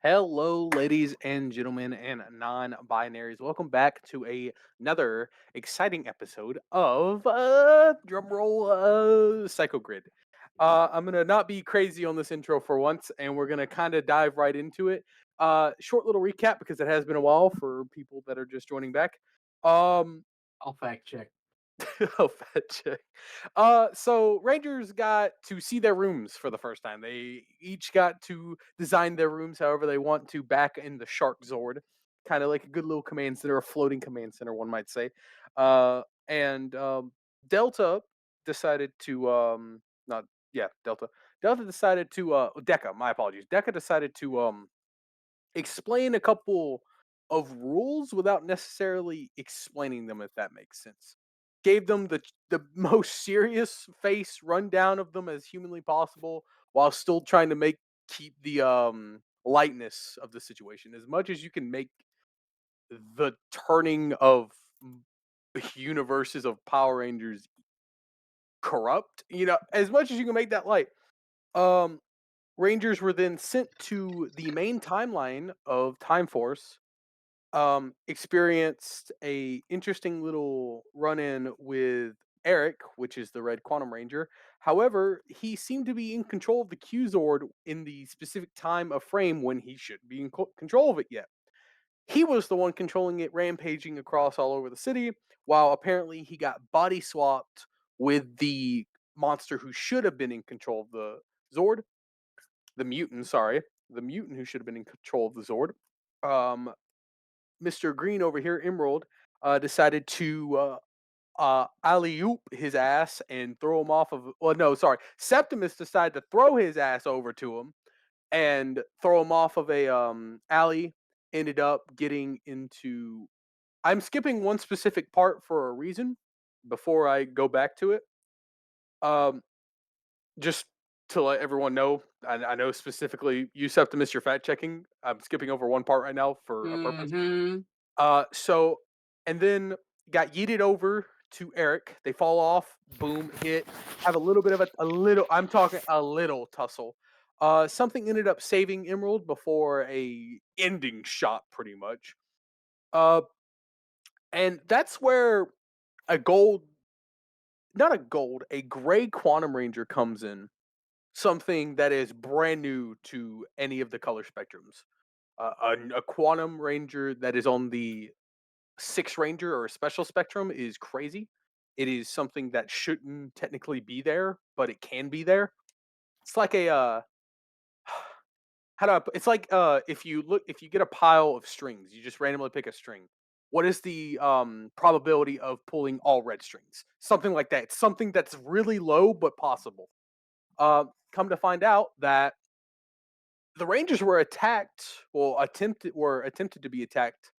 Hello, ladies and gentlemen, and non-binaries. Welcome back to another exciting episode of drumroll Psycho Grid. I'm gonna not be crazy on this intro for once, and we're gonna kind of dive right into it. Short little recap because it has been a while for people that are just joining back. Um, I'll fact check. Oh, fat check. So Rangers got to see their rooms for the first time. They each got to design their rooms however they want to back in the Shark Zord, kind of like a good little command center, a floating command center, one might say. And Delta decided to not yeah Delta Delta decided to Deca. My apologies. Deca decided to explain a couple of rules without necessarily explaining them, if that makes sense. Gave them the most serious face rundown of them as humanly possible, while still trying to keep the lightness of the situation as much as you can make the turning of universes of Power Rangers corrupt. As much as you can make that light. Um, Rangers were then sent to the main timeline of Time Force, experienced a interesting little run-in with Eric, which is the Red Quantum Ranger. However, he seemed to be in control of the Q-Zord in the specific time of frame when he shouldn't be in control of it yet. He was the one controlling it, rampaging across all over the city, while apparently he got body swapped with the monster who should have been in control of the Zord, the mutant, sorry, the mutant who should have been in control of the Zord. Um, Mr. Green over here, Emerald, decided to alley oop his ass and throw him off of. Well, no, sorry. Septimus decided to throw his ass over to him and throw him off of a alley. Ended up getting into. I'm skipping one specific part for a reason before I go back to it. Um, just to let everyone know, I know specifically you, Septimus, you're fact checking. I'm skipping over one part right now for a purpose. Mhm. So and then got yeeted over to Eric. They fall off, boom, hit, have a little bit of a little I'm talking a little tussle. Something ended up saving Emerald before a ending shot pretty much. Uh and that's where a gold not a gold, a gray quantum ranger comes in. Something that is brand new to any of the color spectrums. A quantum ranger that is on the six ranger or a special spectrum is crazy. It is something that shouldn't technically be there, but it can be there. It's like a it's like if you get a pile of strings, you just randomly pick a string. What is the probability of pulling all red strings? Something like that. It's something that's really low but possible. Come to find out that the Rangers were attacked, well, attempted to be attacked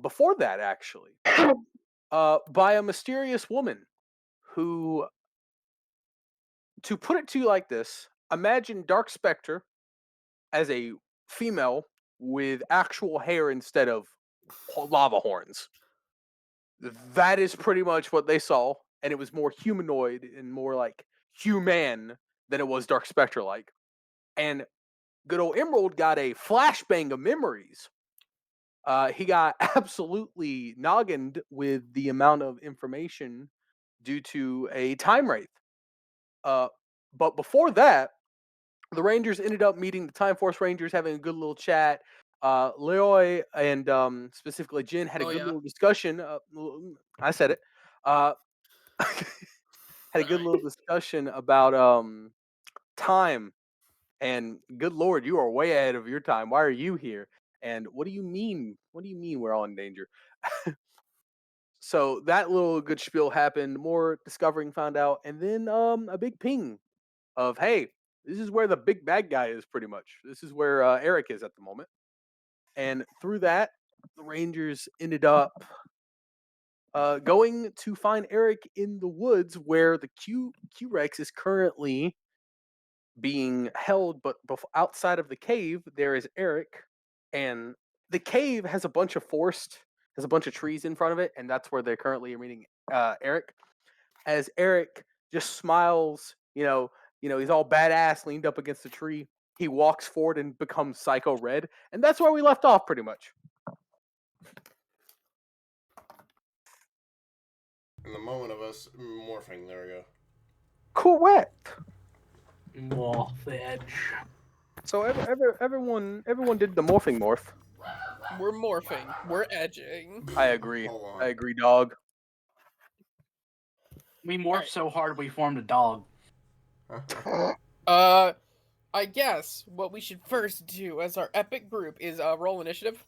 before that actually, by a mysterious woman who, to put it to you like this, imagine Dark Spectre as a female with actual hair instead of lava horns. That is pretty much what they saw, and it was more humanoid and more like human than it was Dark Spectre like. And good old Emerald got a flashbang of memories. He got absolutely noggined with the amount of information due to a time wraith. Uh, but before that, the Rangers ended up meeting the Time Force Rangers, having a good little chat. Leroy and specifically Jin had a Oh good yeah. little discussion. I said it. Uh, had a good Sorry. little discussion about time. And good lord, you are way ahead of your time. Why are you here? And what do you mean? What do you mean we're all in danger? So that little good spiel happened. More discovering found out, and then a big ping of, hey, this is where the big bad guy is. Pretty much, this is where Eric is at the moment. And through that, the Rangers ended up going to find Eric in the woods where the Q Rex is currently being held. But outside of the cave, there is Eric, and the cave has a bunch of has a bunch of trees in front of it, and that's where they're currently meeting Eric. As Eric just smiles, he's all badass, leaned up against the tree. he walks forward and becomes Psycho Red, and that's where we left off pretty much. In the moment of us morphing, there we go. Correct. Morph edge. So everyone did the morphing morph. We're morphing. We're edging. I agree. Hold on. I agree, dog. We morphed so hard we formed a dog. I guess what we should first do as our epic group is roll initiative.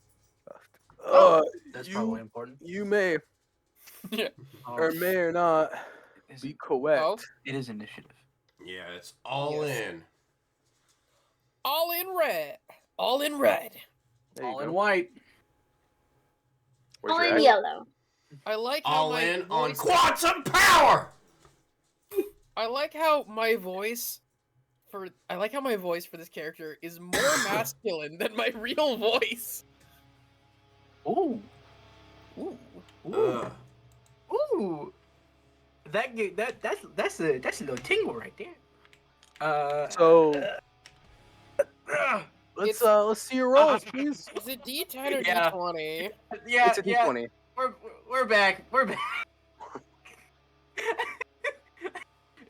That's you- probably important. You may Yeah. or may or not Is be it, correct. Oh. it is initiative. Yeah, it's all Yes. in. All in red. All in red. There you All in go. white. Where's All your in X? yellow. I like how All my in on voice, quantum power. I like how my voice for this character is more masculine than my real voice. Ooh. Ooh. Ooh. Ooh. That's a little tingle right there. So It's- let's see your rolls, please. Is it D10 or Yeah. D20? yeah, It's a D20. We're back. We're back.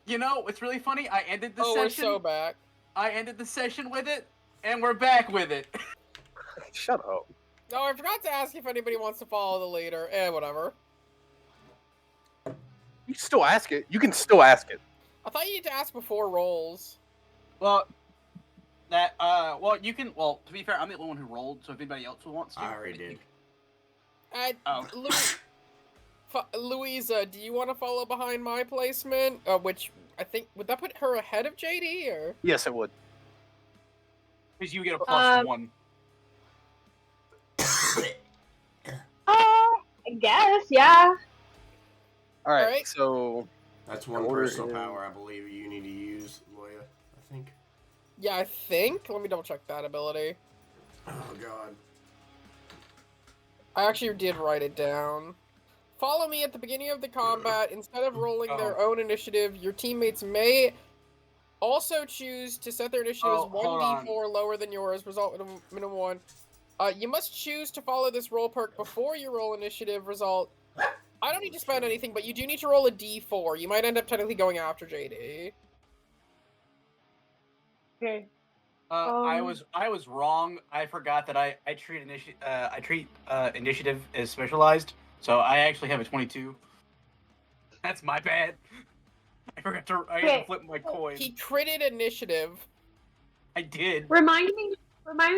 You know what's really funny? I ended the Oh, we're session. so back. I ended the session with it, and we're back with it. Shut up. Oh, I forgot to ask if anybody wants to follow the leader. Whatever. You can still ask it. You can still ask it. I thought you need to ask before rolls. Well, you can. Well, to be fair, I'm the only one who rolled, so if anybody else wants to, I already did. Oh. Louisa, do you want to follow behind my placement? Which I think would that put her ahead of JD or? Yes, it would. Because you get a plus one. I guess, yeah. All right. Alright. So That's one Order personal is- power I believe you need to use, Loya. I think. Yeah, I think. Let me double check that ability. Oh god. I actually did write it down. Follow me at the beginning of the combat. Instead of rolling their own initiative, your teammates may also choose to set their initiative as Oh, hold on. 1d4 lower than yours, result in a minimum 1. You must choose to follow this roll perk before you roll initiative result. I don't need to spend anything, but you do need to roll a d4. You might end up technically going after JD. Okay. I was wrong. I forgot that I treat initiative as specialized, so I actually have a 22. That's my bad. I had to Okay. flip my coin. He critted initiative. I did. Remind me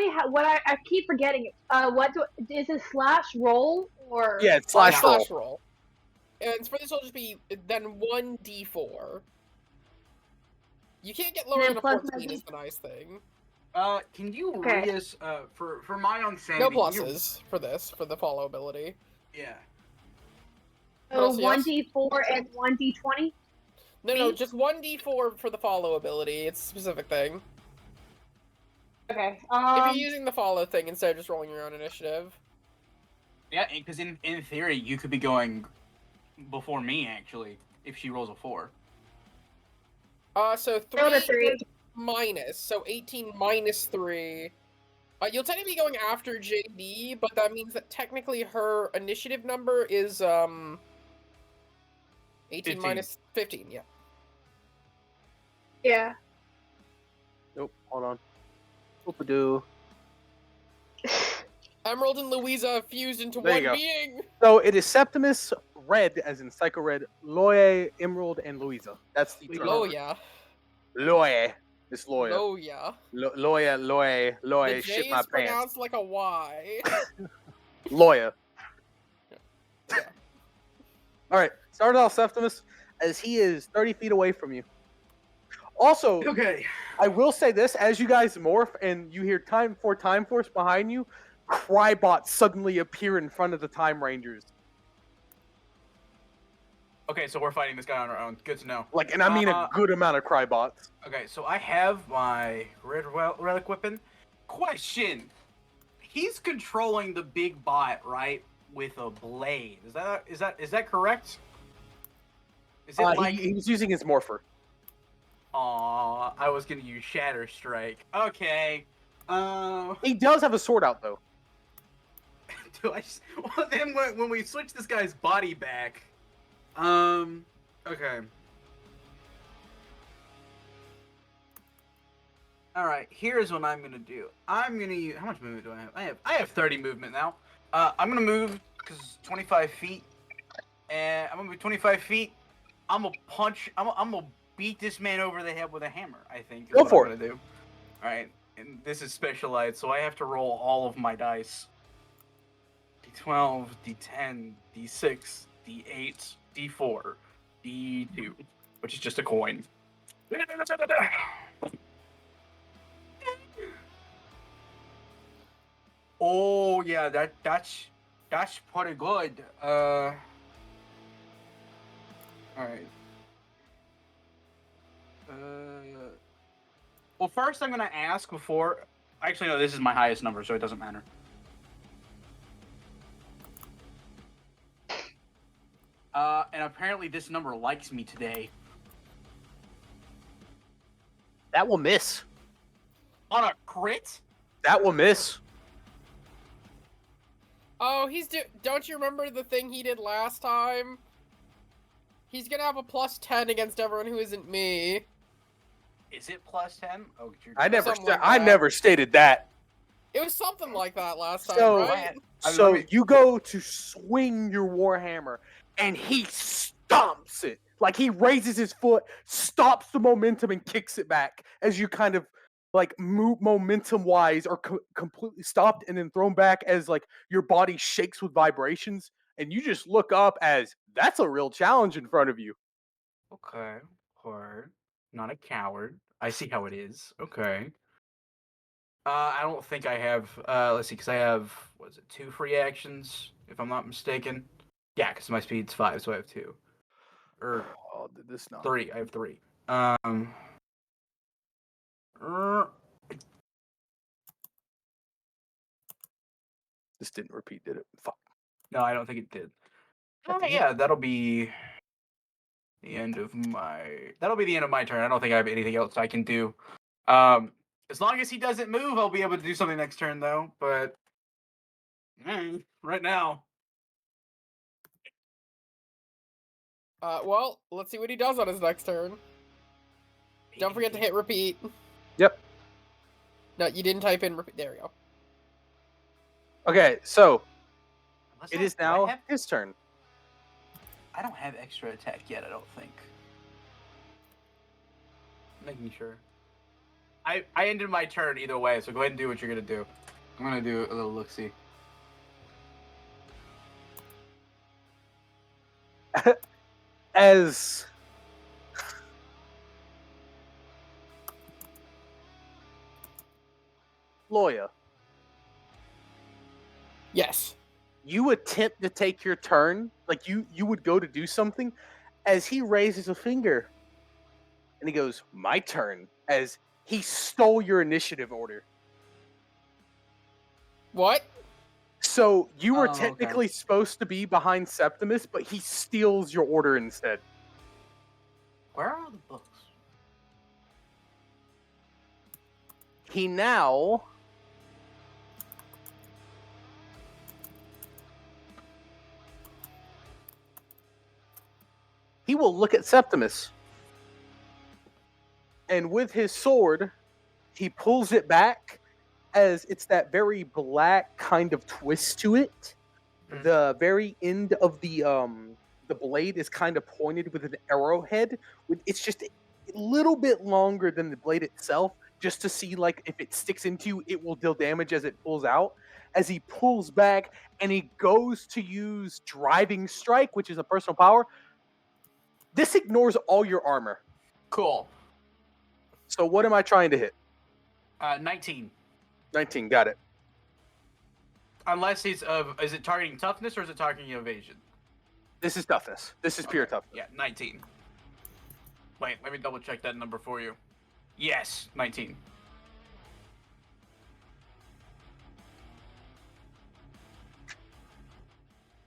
how, what I keep forgetting. Is it slash roll or? yeah, it's slash roll. Slash roll. And for this, will just be then 1d4. You can't get lower And than then a plus my 14 D- is the nice thing. Can you Okay. read us for my own sanity? No can you- pluses for this, for the follow ability. Yeah. So What else, yes? 1d4 and 1d20. No, Me? just 1d4 for the follow ability. It's a specific thing. Okay. If you're using the follow thing instead of just rolling your own initiative. Yeah, because in theory, you could be going before me, actually, if she rolls a 4. So Roll to 3 3. minus, so 18 minus 3. You'll technically be going after JD, but that means that technically her initiative number is 18 15. minus 15, yeah. Yeah. Nope. Hold on. Whoop-a-doo. Emerald and Louisa fused into There you one go. being. So it is Septimus Red, as in Psycho Red, Loye, Emerald, and Louisa. That's the term. Loya. Loye. It's Loya. Loya. Loye. The J Shit my is pants. pronounced like a Y. Loya. Yeah. All right. Start off Septimus, as he is 30 feet away from you. Also, Okay. I will say this: as you guys morph and you hear Time Force behind you, Crybots suddenly appear in front of the Time Rangers. Okay, so we're fighting this guy on our own. Good to know. Like, and I mean a good amount of Crybots. Okay, so I have my red relic weapon. Question: he's controlling the big bot, right, with a blade. Is that correct? Is it like He was using his morpher. Aw, I was gonna use Shatter Strike. Okay. He does have a sword out though. Do I? Well, then when we switch this guy's body back, okay. All right. Here's what I'm gonna do. I'm gonna use. How much movement do I have? I have 30 movement now. I'm gonna move because 25 feet, and I'm gonna move 25 feet. I'm gonna punch. I'm gonna beat this man over the head with a hammer. I think. Is Go what for I'm gonna do. All right. And this is specialized, so I have to roll all of my dice. D12, D10, D6, D8, D4, D2, which is just a coin. Oh yeah, that's pretty good. All right. Well, first I'm gonna ask before. Actually, no, this is my highest number, so it doesn't matter. And apparently this number likes me today. That will miss. On a crit? That will miss. Oh, don't you remember the thing he did last time? He's gonna have a +10 against everyone who isn't me. Is it +10? Oh, you're I never, Something like I that. never stated that. It was something like that last time, So- right? So you go to swing your warhammer, and he stomps it. Like he raises his foot, stops the momentum, and kicks it back as you kind of like move momentum-wise are completely stopped and then thrown back as like your body shakes with vibrations, and you just look up as that's a real challenge in front of you. Okay. Hard. Not a coward. I see how it is. Okay. I don't think I have. Let's see, because I have, what is it, 2 free actions, if I'm not mistaken. Yeah, because my speed's 5, so I have 2. Or Oh, did this not? 3. I have 3. This didn't repeat, did it? Fuck. No, I don't think it did. God damn it. Yeah, that'll be the end of my. That'll be the end of my turn. I don't think I have anything else I can do. As long as he doesn't move, I'll be able to do something next turn, though. But right now, Well, let's see what he does on his next turn. Don't forget to hit repeat. Yep. No, you didn't type in repeat. There we go. Okay, so Unless it I- is do I now have- his turn. I don't have extra attack yet. I don't think. Making sure. I ended my turn either way, so go ahead and do what you're gonna do. I'm gonna do a little look-see. As Loya, Yes. you attempt to take your turn, like you would go to do something, as he raises a finger, and he goes, "My turn," as he stole your initiative order. What? So you were Oh, okay. technically supposed to be behind Septimus, but he steals your order instead. Where are all the books? He now he will look at Septimus, and with his sword, he pulls it back as it's that very black kind of twist to it. Mhm. The very end of the blade is kind of pointed with an arrowhead. It's just a little bit longer than the blade itself, just to see like if it sticks into you, it will deal damage as it pulls out. As he pulls back and he goes to use Driving Strike, which is a personal power, this ignores all your armor. Cool. So what am I trying to hit? 19. 19, got it. Unless he's is it targeting toughness or is it targeting evasion? This is toughness. This is pure Okay. toughness. Yeah, 19. Wait, let me double check that number for you. Yes, 19.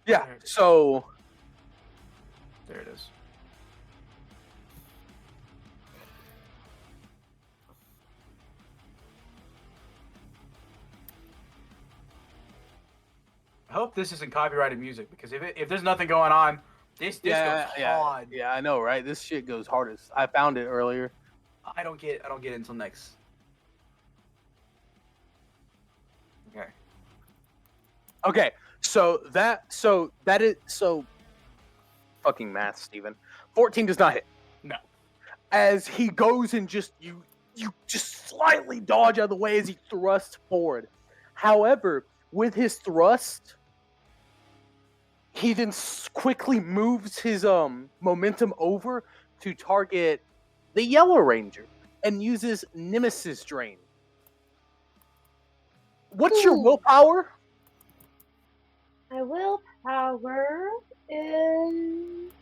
Yeah, so There it is. hope this isn't copyrighted music because if there's nothing going on, this goes hard. Yeah, I know, right? This shit goes hardest. I found it earlier. I don't get it until next. Okay. Okay, so fucking math, Steven. 14 does not hit. No. As he goes and you just slightly dodge out of the way as he thrusts forward. However, with his thrust, he then quickly moves his momentum over to target the Yellow Ranger and uses Nemesis Drain. What's your Ooh. willpower? My willpower is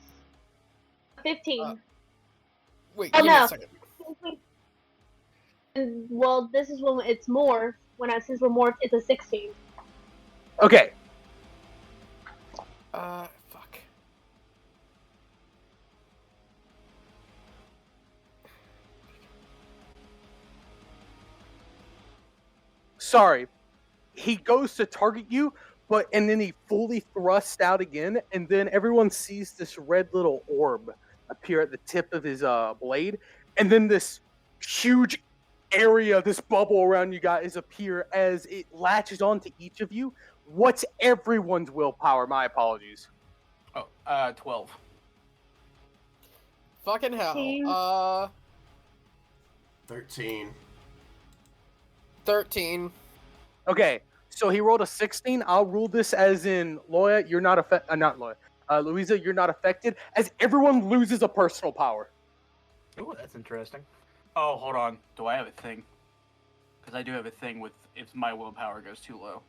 15. Wait, Oh, give me a no. second. And, well, this is when it's more. Since we're more, it's a 16. Okay, Fuck. sorry. He goes to target you, and then he fully thrusts out again, and then everyone sees this red little orb appear at the tip of his blade, and then this huge area, this bubble around you guys appear as it latches onto each of you. What's everyone's willpower? My apologies. Oh, 12. Fucking hell. 16. 13. 13. Okay, so he rolled a 16. I'll rule this as in Loya, you're not affected. Not Loya. Louisa, you're not affected, as everyone loses a personal power. Ooh, that's interesting. Oh, hold on. Do I have a thing? Because I do have a thing with if my willpower goes too low,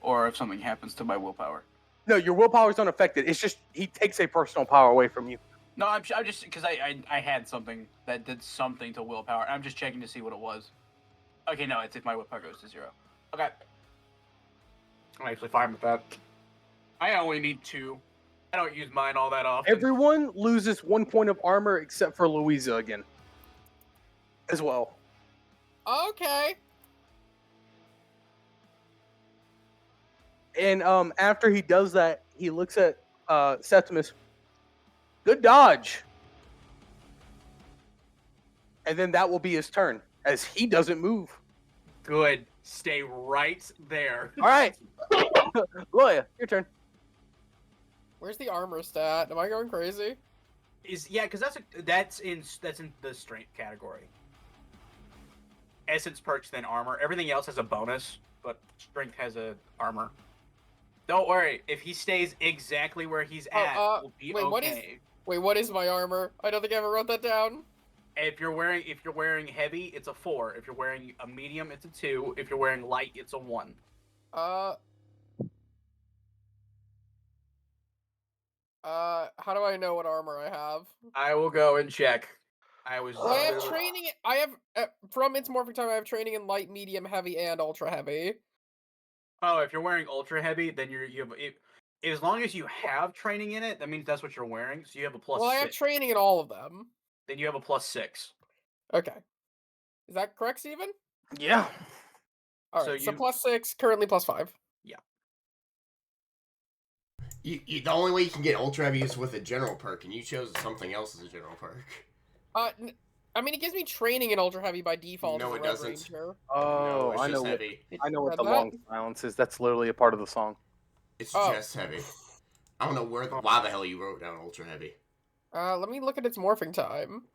or if something happens to my willpower. No, your willpower is unaffected. It's just he takes a personal power away from you. No, I'm just because I had something that did something to willpower. I'm just checking to see what it was. Okay, no, it's if my willpower goes to 0. Okay. I'm actually fine with that. I only need 2. I don't use mine all that often. Everyone loses 1 point of armor except for Louisa again. As well. Okay. And after he does that, he looks at Septimus. Good dodge. And then that will be his turn, as he doesn't move. Good. Stay right there. All right. Loya, your turn. Where's the armor stat? Am I going crazy? Because that's in the strength category. Essence perks then armor. Everything else has a bonus, but strength has a armor. Don't worry. If he stays exactly where he's at, we'll be wait, okay. What is my armor? I don't think I ever wrote that down. If you're wearing heavy, it's a 4. If you're wearing a medium, it's a 2. If you're wearing light, it's a 1. How do I know what armor I have? I will go and check. I have training. I have from its morphic time. I have training in light, medium, heavy, and ultra heavy. Oh, if you're wearing ultra heavy, then you have as long as you have training in it, that means that's what you're wearing. So you have a plus. Well, I have training in all of them. Then you have a plus 6. Okay, is that correct, Steven? Yeah. All right, so plus 6, currently plus 5. Yeah. The only way you can get ultra heavy is with a general perk, and you chose something else as a general perk. I mean, it gives me training in ultra heavy by default. No, as a it Red doesn't. Ranger. Oh, it's I know. just heavy. I know what Read the that? long silence is. That's literally a part of the song. It's Oh. just heavy. I don't know why the hell you wrote down ultra heavy. Let me look at its morphing time.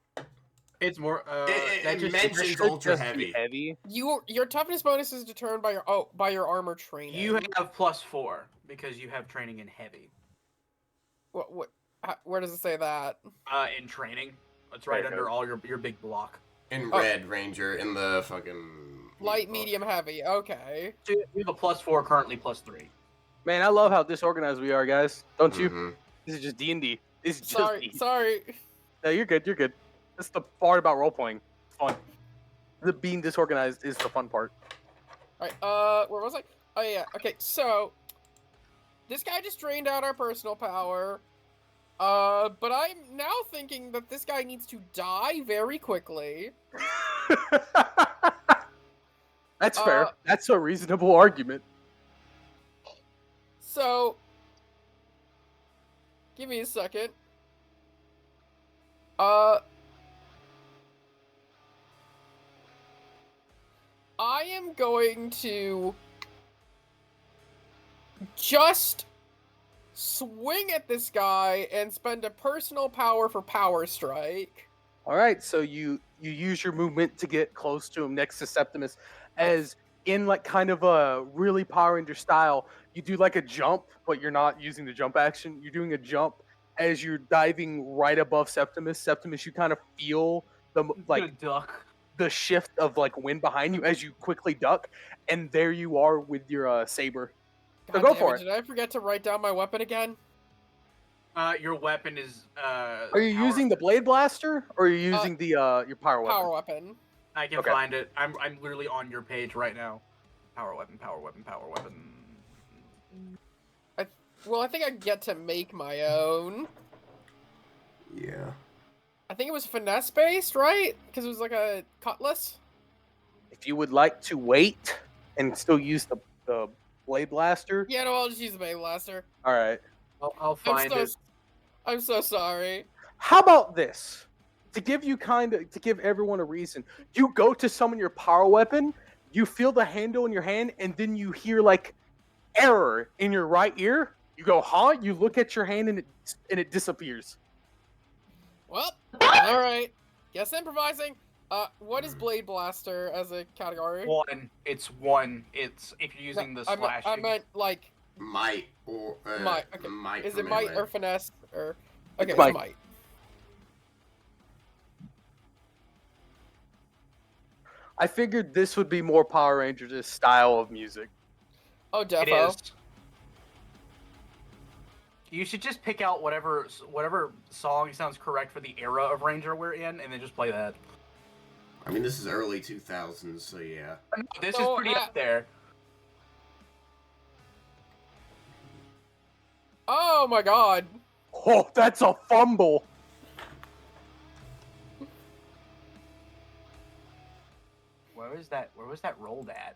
It's more. It just mentions Should ultra just be heavy. Your toughness bonus is determined by your armor training. You have plus 4 because you have training in heavy. Where does it say that? In training, it's right There it under goes. all your big block. In Oh. Red Ranger, in the fucking... Light, medium, heavy. Okay. So you have a plus 4, currently plus 3. Man, I love how disorganized we are, guys. Don't you? Mhm. This is just D&D. This is just Sorry. D&D. Sorry. No, you're good. You're good. That's the part about role playing. It's fun. The being disorganized is the fun part. All right. Where was I? Oh yeah. Okay. So this guy just drained out our personal power. But I'm now thinking that this guy needs to die very quickly. That's fair. That's a reasonable argument. So, give me a second. I am going to just swing at this guy and spend a personal power for Power Strike. All right, so you use your movement to get close to him next to Septimus, as in like kind of a really Power Ranger style. You do like a jump, but you're not using the jump action. You're doing a jump as you're diving right above Septimus. Septimus, you kind of feel the Gonna like duck. the shift of like wind behind you as you quickly duck, and there you are with your saber. So God go damn for it. Did I forget to write down my weapon again? Your weapon is. Are you power- using the blade blaster, or are you using the your power weapon? Power weapon. I can Okay. find it. I'm literally on your page right now. Power weapon. Power weapon. Power weapon. Well, I think I get to make my own. Yeah. I think it was finesse based, right? Because it was like a cutlass. If you would like to wait and still use the blade blaster, Yeah, no, I'll just use the Blade Blaster. all right. I'll find it. I'm so sorry. How about this? To give everyone a reason, you go to summon your power weapon, you feel the handle in your hand, and then you hear like error in your right ear. You go, huh? You look at your hand and it disappears. Well, all right. Guess improvising. What is Blade Blaster as a category? One. It's one. It's if you're using the slash. I meant like Might or might. Okay. might. Is for it might melee. or finesse or? Okay, might. it's might. I figured this would be more Power Rangers' style of music. Oh, It defo. is. You should just pick out whatever song sounds correct for the era of Ranger we're in, and then just play that. I mean, this is early 2000s, so yeah. This So, is pretty up there. Oh my god. Oh, that's a fumble. Where was that? Where was that rolled at?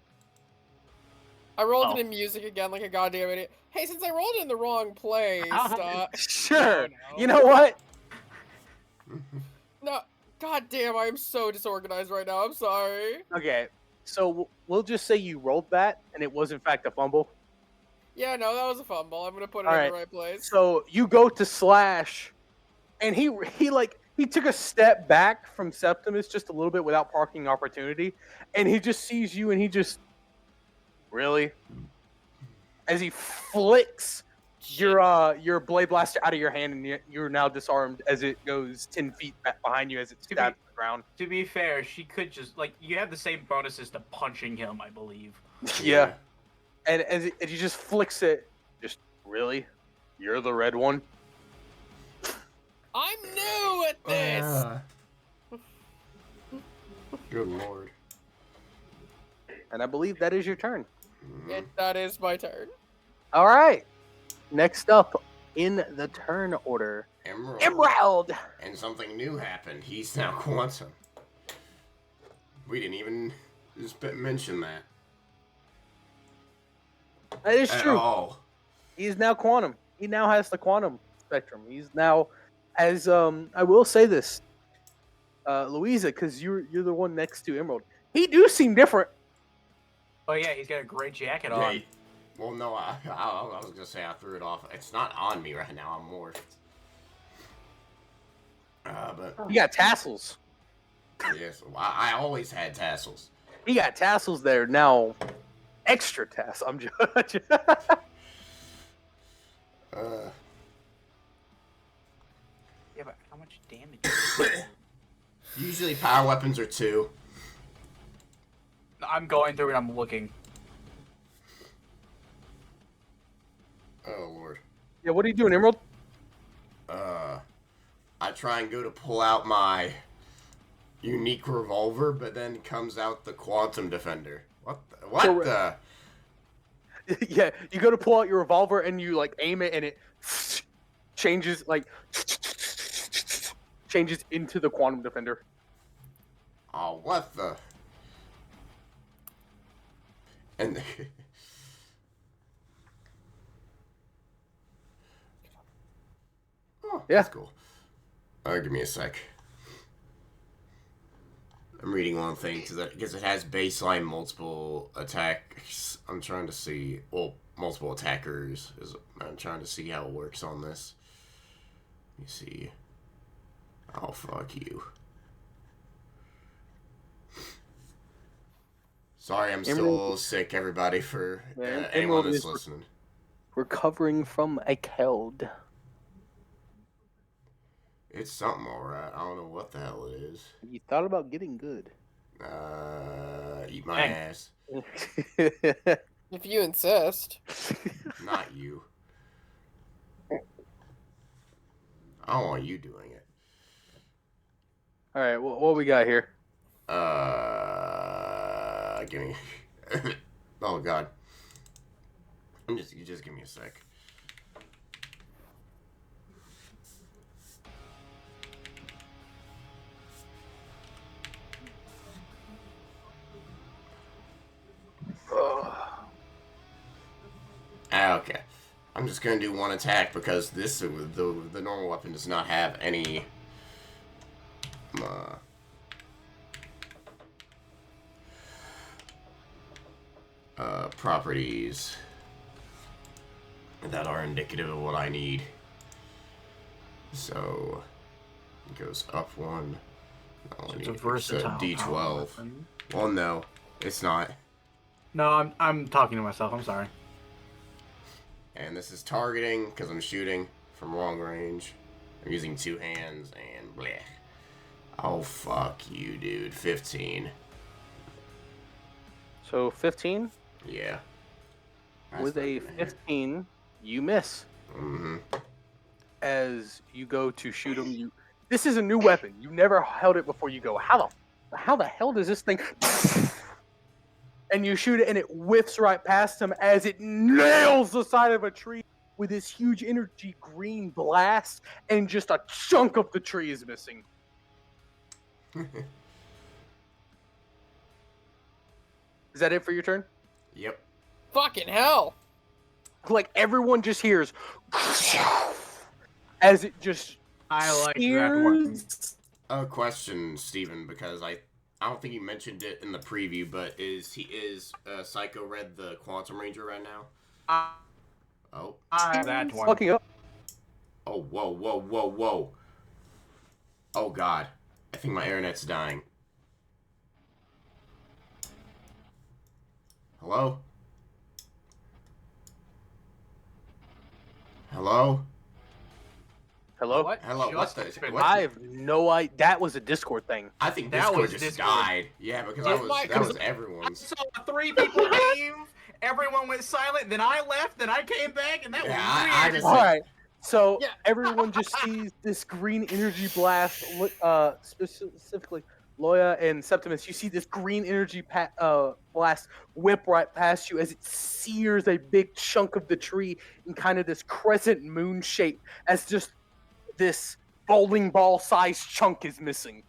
I rolled Oh. it in music again like a goddamn idiot. Hey, since I rolled it in the wrong place, Sure. no. You know what? no, goddamn, I am so disorganized right now. I'm sorry. Okay, so we'll just say you rolled that, and it was in fact a fumble. Yeah, no, that was a fumble. I'm gonna put it All in right. the right place. So you go to slash, and he took a step back from Septimus just a little bit without parking opportunity, and he just sees you, and he just really, as he flicks your blade blaster out of your hand, and you're now disarmed as it goes 10 feet back behind you as it stabs the ground. To be fair, she could just you have the same bonuses to punching him, I believe. Yeah. And as he just flicks it, just really, you're the red one. I'm new at this. Good lord. And I believe that is your turn. That is my turn. All right. Next up in the turn order, Emerald. Emerald. And something new happened. He's now Quantum. We didn't even just mention that. That is At true. all. He's now quantum. He now has the quantum spectrum. He's now, as I will say this, Louisa, because you're the one next to Emerald. He do seem different. Oh yeah, he's got a great jacket Yeah, on. well, no, I was gonna say I threw it off. It's not on me right now. I'm morphed. But He got tassels. yes, I always had tassels. He got tassels there now. Extra tassels. I'm judging. Yeah, but how much damage? Usually power weapons are 2. I'm going through and I'm looking. Oh lord. Yeah, what are you doing, Emerald? I try and go to pull out my unique revolver, but then comes out the Quantum Defender. What the? What Correct. the? Yeah, you go to pull out your revolver and you like aim it and it changes changes into the quantum defender. Oh, what the? And Yeah. That's cool. Give me a sec. I'm reading one thing because it has baseline multiple attacks. I'm trying to see, well, multiple attackers. I'm trying to see how it works on this. Let me see. Oh, fuck you. Sorry, I'm still a little sick, everybody, for Man, anyone Emerald that's is- listening. Recovering from a cold. It's something alright. I don't know what the hell it is. You thought about getting good. Eat my Dang. ass. If you insist. Not you. I don't want you doing it. All right, what we got here? Give me. Oh God. You just give me a sec. Okay. I'm just gonna do one attack because the normal weapon does not have any properties that are indicative of what I need. So it goes up one. No, It's a versatile D12. weapon. Well, no, it's not. No, I'm talking to myself. I'm sorry. And this is targeting because I'm shooting from long range. I'm using two hands and bleh. Oh fuck you, dude. 15. So 15 Yeah. with a 15, you miss. Mm-hmm. As you go to shoot him, this is a new weapon. You never held it before. You go, how the hell does this thing? And you shoot it, and it whiffs right past him as it nails the side of a tree with this huge energy green blast, and just a chunk of the tree is missing. Is that it for your turn? Yep. Fucking hell! Like everyone just hears as it just I like that one. spears. A question, Steven, because I don't think you mentioned it in the preview, but is Psycho Red the Quantum Ranger right now? Oh. That one. Fucking up. Oh, whoa. Oh, God. I think my internet's dying. Hello? Hello? Hello? What? Hello, what Just the- been- what? I have no idea. That was a Discord thing. I think That Discord was just Discord. died. Yeah, because Oh my that was God. I everyone's. saw 3 people leave. Everyone went silent. Then I left. Then I came back, and that Yeah, was I weird. just- All right. So Yeah. everyone just sees this green energy blast. Specifically, Loya and Septimus. You see this green energy blast whip right past you as it sears a big chunk of the tree in kind of this crescent moon shape. As just this bowling ball sized chunk is missing.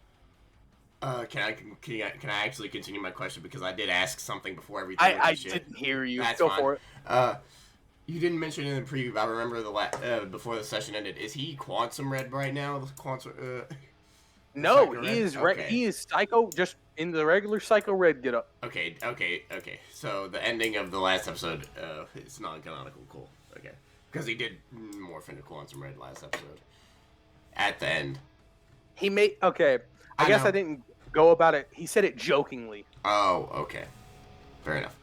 Can I actually continue my question because I did ask something before everything. went to I shit. didn't hear you. That's Go fine. for it. You didn't mention it in the preview. But I remember before the session ended. Is he Quantum Red right now? The Quantum. No, Psycho he Red? is Okay. he is Psycho, just in the regular Psycho Red get up. Okay. So the ending of the last episode, it's not canonical. Cool. Okay. Because he did morph into Quantum Red last episode. At the end. He made okay. I guess know. I didn't go about it. He said it jokingly. Oh, okay. Fair enough.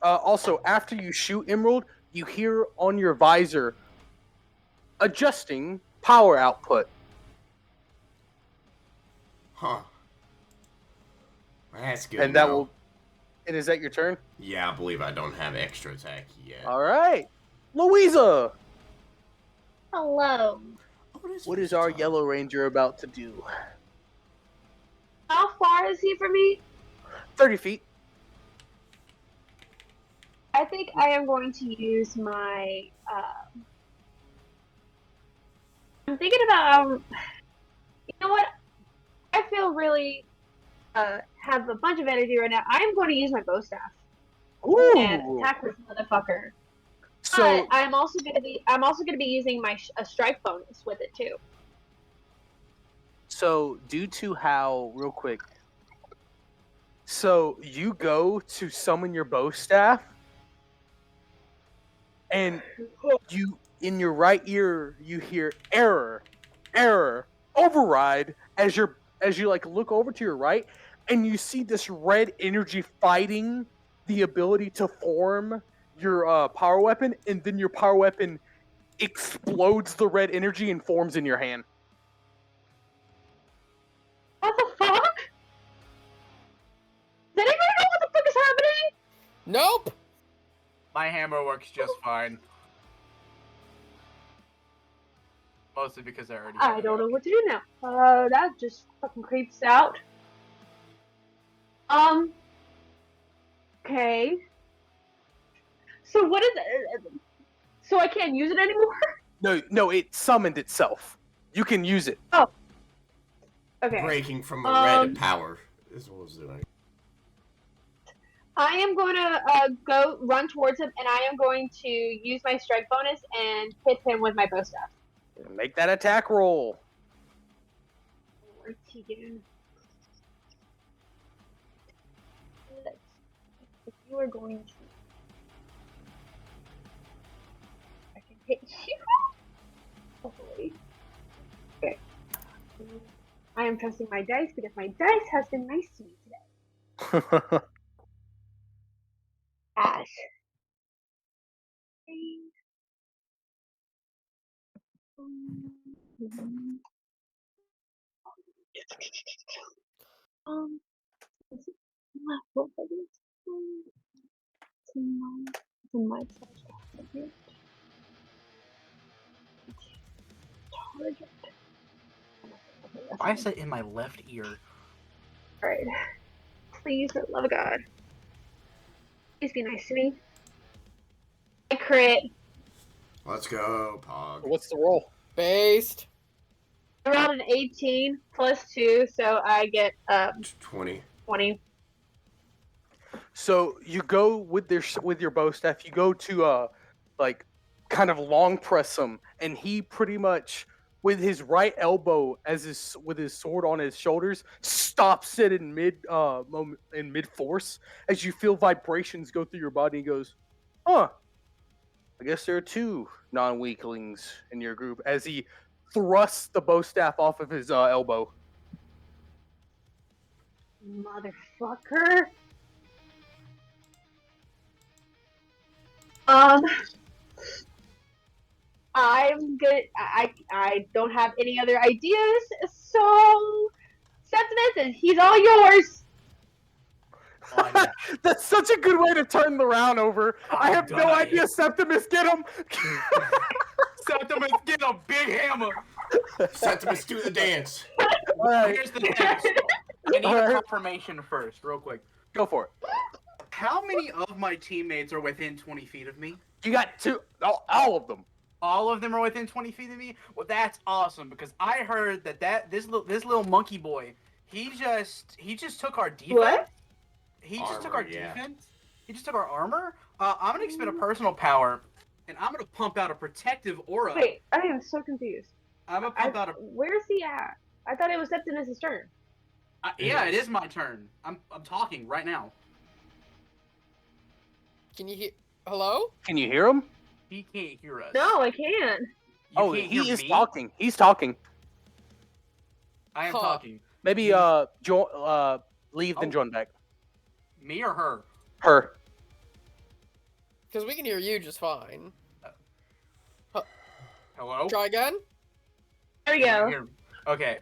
Also, after you shoot Emerald, you hear on your visor adjusting power output. Huh. That's good. And that will. And is that your turn? Yeah, I believe I don't have extra attack yet. All right, Louisa. Hello. What is our Yellow Ranger about to do? How far is he from me? 30 feet. I think I am going to use my. I'm thinking about. You know what? I feel really have a bunch of energy right now. I'm going to use my bow staff and Ooh. attack this motherfucker. So But I'm also gonna be using my a strike bonus with it too. So, due to how, real quick, so you go to summon your bow staff, and you, in your right ear, you hear error, error, override as you like look over to your right, and you see this red energy fighting the ability to form your power weapon, and then your power weapon explodes the red energy and forms in your hand. What the fuck? Does anybody know what the fuck is happening? Nope. My hammer works just fine. Mostly because I already. I don't know what to do now. That just fucking creeps out. Okay. So what is it? So I can't use it anymore? No, it summoned itself. You can use it. it. Okay. Breaking from a red power is what it's doing. I am going to go run towards him, and I am going to use my strike bonus and hit him with my bow staff. Make that attack roll. Where's he doing? If you are going to, I can hit you. Hopefully. Okay. I am trusting my dice because my dice has been nice to me today. Ash. What was it? To my target. I said in my left ear. Alright. Please, for the love of God. Please be nice to me. I crit. Let's go, Pog. What's the roll? Based. I rolled an 18 plus 2, so I get 20. 20. So you go with your bow staff. You go to like kind of long press him, and he pretty much with his right elbow with his sword on his shoulders stops it in mid force as you feel vibrations go through your body. He goes, "Huh, I guess there are two non-weaklings in your group." As he thrusts the bow staff off of his elbow. Motherfucker. I'm good. I don't have any other ideas, so Septimus, he's all yours. That's such a good way to turn the round over. I have no die. idea, Septimus, get him! Septimus, get a big hammer. Septimus, do the dance. Alright, Here's the thing. I need a Alright. confirmation first, real quick. go for it. How many of my teammates are within 20 feet of me? You got two, all of them. All of them are within 20 feet of me? Well, that's awesome, because I heard that this little monkey boy, he just took our defense. What? He just took our Armor, yeah. defense. He just took our armor. I'm gonna expend a personal power, and I'm gonna pump out a protective aura. Wait, I am so confused. I'm gonna pump out a. Where's he at? I thought it was Septimus' turn. Yeah, it is my turn. I'm talking right now. Can you hear? Hello? Can you hear him? He can't hear us. No, I can't. You can't hear he is me? talking. He's talking. I am Huh. talking. Maybe leave then Oh. join back. Me or her? Her. Because we can hear you just fine. Hello. Try again. There we go. Here. Okay.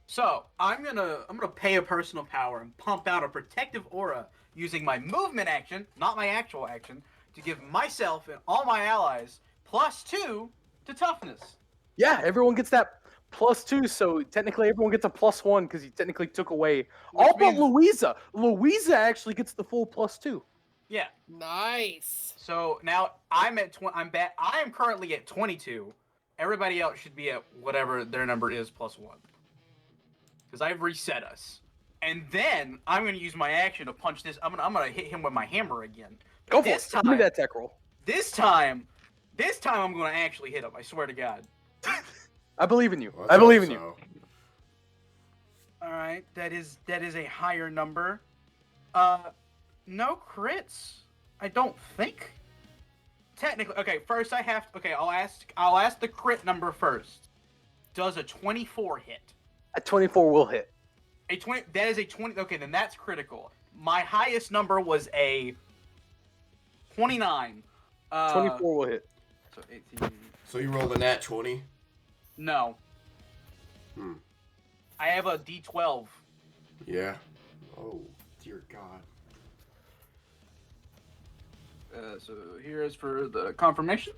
So I'm gonna pay a personal power and pump out a protective aura using my movement action, not my actual action, to give myself and all my allies +2 to toughness. Yeah, everyone gets that +2, so technically everyone gets a +1 because he technically took away all but means- Louisa. Louisa actually gets the full +2. Yeah. Nice. So now I'm at I am currently at 22. Everybody else should be at whatever their number is +1. Because I've reset us. And then I'm gonna use my action to punch this. I'm gonna hit him with my hammer again. Go for This it. Give me time- that attack roll. This time This time I'm gonna actually hit him. I swear to God. I believe in you. Let's I believe hope in you. so. All right, that is a higher number. No crits. I don't think. Technically, okay. First, I have. Okay, I'll ask the crit number first. Does a 24 hit? A 24 will hit. A 20. That is a 20. Okay, then that's critical. My highest number was a 29. 24 will hit. So 18. So you rolled a nat 20? No. Hmm. I have a D12. Yeah. Oh, dear God. So here is for the confirmation.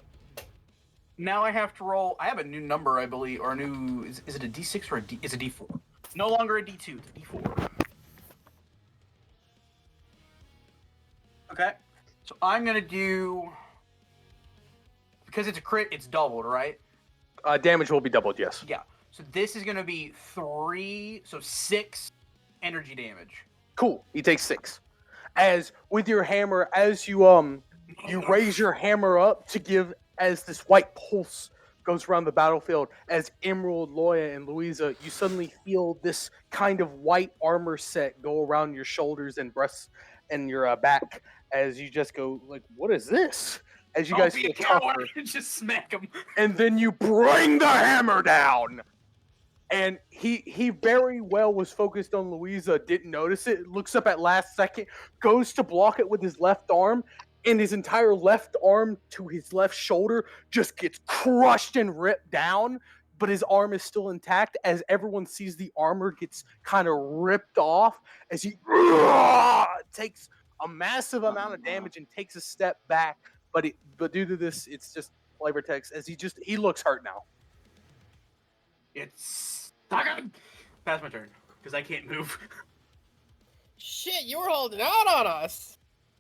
Now I have to roll. I have a new number, I believe, or a new. Is it a D6 or a D? It's a D4. No longer a D2. It's a D4. Okay. So I'm gonna do. Because it's a crit, it's doubled, right? Damage will be doubled, yes. Yeah. So this is gonna be 3. So 6 energy damage. Cool. He takes 6. As with your hammer, as you raise your hammer up to give as this white pulse goes around the battlefield, as Emerald, Loya, and Louisa, you suddenly feel this kind of white armor set go around your shoulders and breasts and your back as you just go like, what is this? As you Don't guys be feel a coward. tougher. Just smack him. And then you bring the hammer down. And he very well was focused on Louisa, didn't notice it, looks up at last second, goes to block it with his left arm, and his entire left arm to his left shoulder just gets crushed and ripped down, but his arm is still intact as everyone sees the armor gets kind of ripped off as he takes a massive amount of damage and takes a step back. But due to this, it's just flavor text as he looks hurt now. It's pass my turn because I can't move. Shit, you were holding out on us.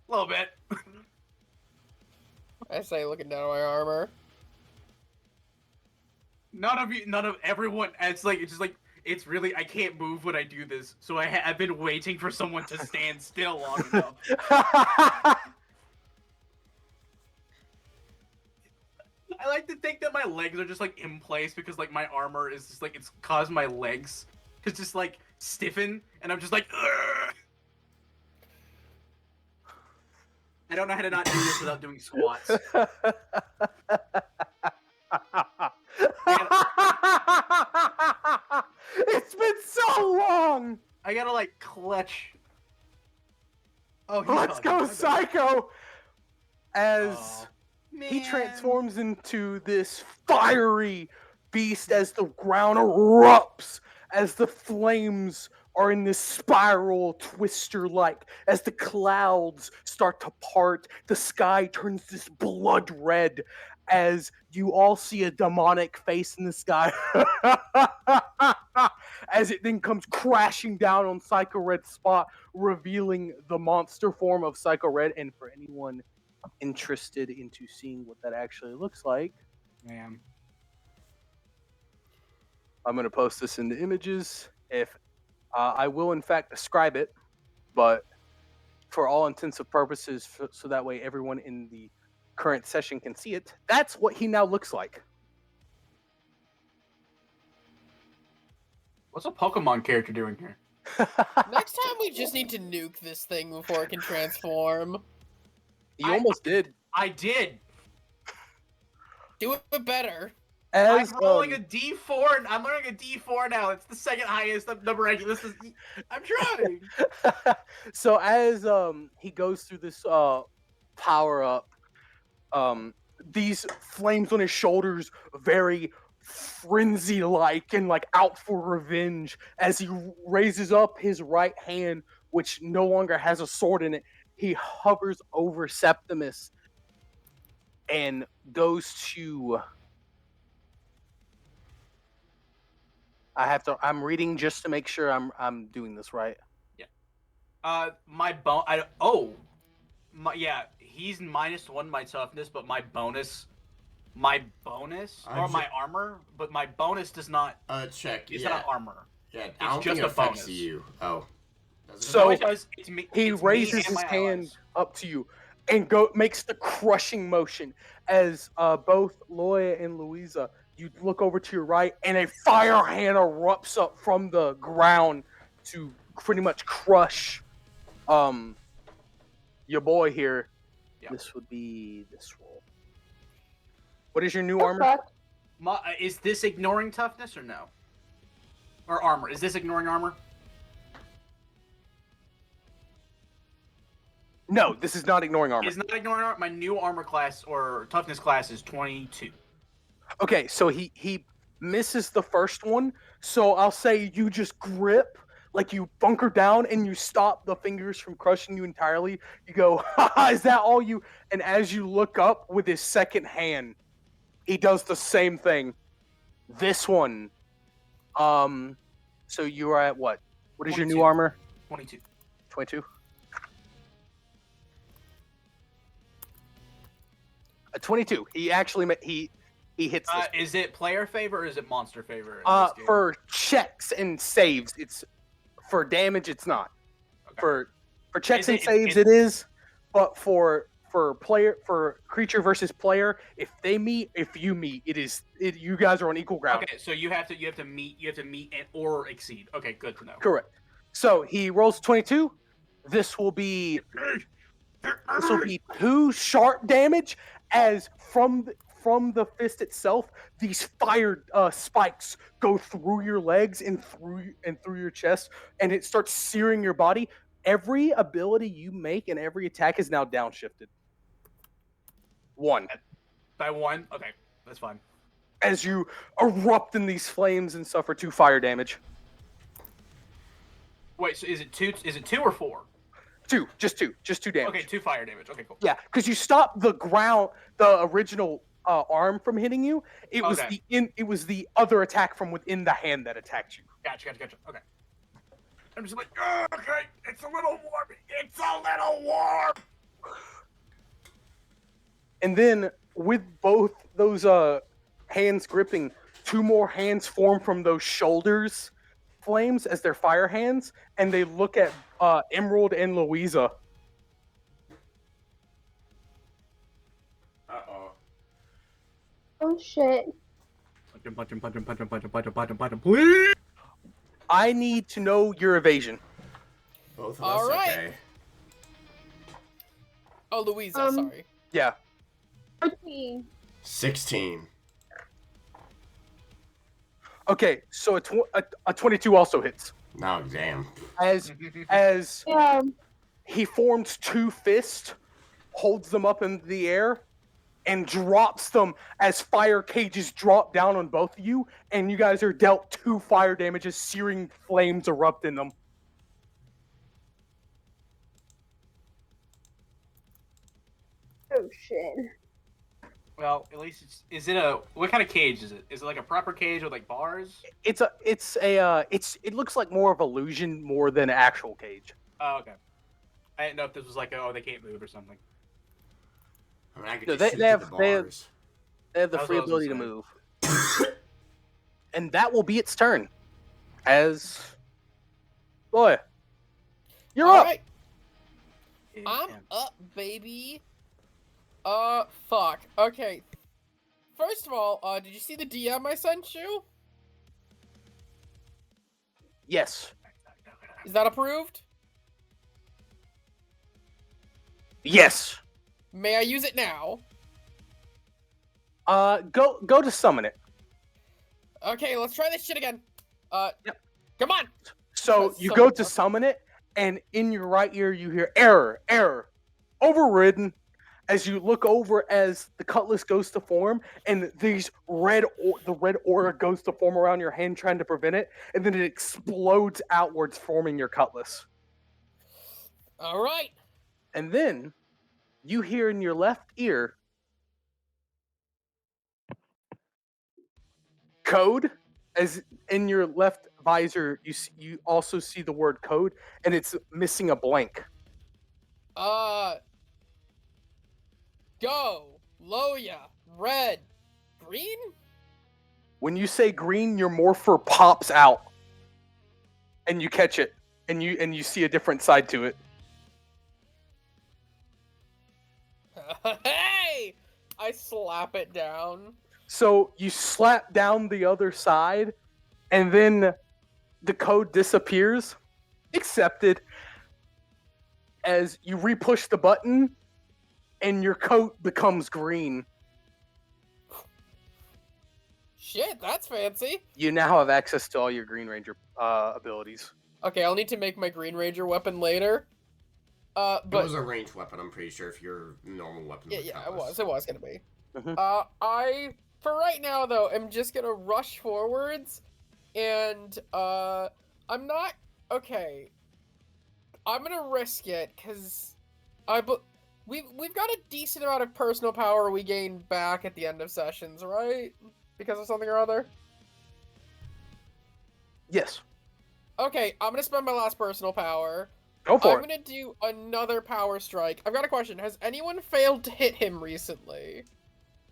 A little bit. I say, looking down at my armor. None of everyone. It's really I can't move when I do this. So I've been waiting for someone to stand still long enough. I like to think that my legs are just like in place because like my armor is just like it's caused my legs to just like stiffen, and I'm just like. Ugh! I don't know how to not do this without doing squats. It's been so long. I gotta like clutch. Oh, Let's go, Psycho! As Oh, he man. transforms into this fiery beast as the ground erupts, as the flames are in this spiral twister like, as the clouds start to part, the sky turns this blood red, as you all see a demonic face in the sky, as it then comes crashing down on Psycho Red's spot, revealing the monster form of Psycho Red. And for anyone interested into seeing what that actually looks like, Man. I'm going to post this in the images. If I will in fact describe it, but for all intents and purposes, so that way everyone in the current session can see it, that's what he now looks like. What's a Pokemon character doing here? Next time we just need to nuke this thing before it can transform. You almost did. I did. Do it better. As I'm rolling a D4, and I'm learning a D4 now. It's the second highest number I can. I'm trying. so as he goes through this power up, these flames on his shoulders very frenzy like and like out for revenge as he raises up his right hand, which no longer has a sword in it. He hovers over Septimus and goes to I'm reading just to make sure I'm doing this right. My bone. Yeah. He's -1 my toughness, but my bonus, or my armor, but my bonus does not. Check. It's Yeah. not armor. Yeah, It's I don't just think it a affects bonus. you. Oh. Does it? So- No, it does. It's me. He it's me raises and his my hand allies. up to you and makes the crushing motion as both Loya and Louisa, you look over to your right, and a fire hand erupts up from the ground to pretty much crush your boy here. Yeah. This would be this roll. What is your new Oh, armor? fuck. Is this ignoring toughness or no? Or armor? Is this ignoring armor? No, this is not ignoring armor. Is not ignoring armor. My new armor class or toughness class is 22. Okay, so he misses the first one. So I'll say you just grip, like you bunker down, and you stop the fingers from crushing you entirely. You go, haha, is that all you? And as you look up with his second hand, he does the same thing. This one, so you are at what? What is your new 22. armor? 22. 22. A 22. He actually he hits this. Is it player favor or is it monster favor? in this game? For checks and saves, it's for damage. It's not. Okay. For checks Is and it- saves, it- it is. But for creature versus player, if you meet, you guys are on equal ground. Okay, so you have to meet and or exceed. Okay, good to know. Correct. So he rolls 22. This will be 2 sharp damage as from the fist itself, these fire spikes go through your legs and through your chest, and it starts searing your body. Every ability you make and every attack is now downshifted. 1. By 1? Okay, that's fine. As you erupt in these flames and suffer 2 fire damage. Wait, so is it 2 or 4? 2, just 2 damage. Okay, 2 fire damage. Okay, cool. Yeah, because you stopped the original arm from hitting you. It was Okay. it was the other attack from within the hand that attacked you. Gotcha. Okay. I'm just like, oh, okay, it's a little warm. It's a little warm. And then with both those hands gripping, 2 more hands form from those shoulders flames as their fire hands, and they look at Emerald and Louisa. Uh-oh. Oh shit. Punch him, please. I need to know your evasion. Both of All us, right. okay. Oh, Louisa, Um, sorry. Yeah. 14. 16. Okay, so a 22 also hits. No, damn. As Yeah. he forms 2 fists, holds them up in the air, and drops them as fire cages drop down on both of you, and you guys are dealt 2 fire damage as searing flames erupt in them. Oh shit. Well, at least is it a what kind of cage is it? Is it like a proper cage with like bars? It looks like more of illusion more than an actual cage. Oh, okay. I didn't know if this was like they can't move or something. I mean, I could No, just they shoot have- through the they have- bars. They have the That's free what I was ability to gonna move. And that will be its turn. As boy. You're All up. right, I'm up, baby. Fuck. Okay. First of all, did you see the DM I sent you? Yes. Is that approved? Yes. May I use it now? Go to summon it. Okay, let's try this shit again. Yep. Come on. So That's you so go to rough. summon it, and in your right ear you hear error, overridden. As you look over, as the cutlass goes to form, and the red aura goes to form around your hand, trying to prevent it, and then it explodes outwards, forming your cutlass. All right. And then you hear in your left ear code, as in your left visor you also see the word code, and it's missing a blank. Go. Loya. Red. Green? When you say green, your morpher pops out, and you catch it, and you see a different side to it. Hey! I slap it down. So you slap down the other side, and then the code disappears. Accepted. As you re-push the button, and your coat becomes green. Shit, that's fancy. You now have access to all your Green Ranger abilities. Okay, I'll need to make my Green Ranger weapon later. It But was a ranged weapon, I'm pretty sure, if your normal weapon was yeah, cutlass. it was gonna be. Mhm. I for right now though am just gonna rush forwards, and I'm not okay. I'm gonna risk it because we've got a decent amount of personal power we gain back at the end of sessions, right? Because of something or other. Yes. Okay, I'm gonna spend my last personal power. Go for I'm it. gonna do another power strike. I've got a question. Has anyone failed to hit him recently?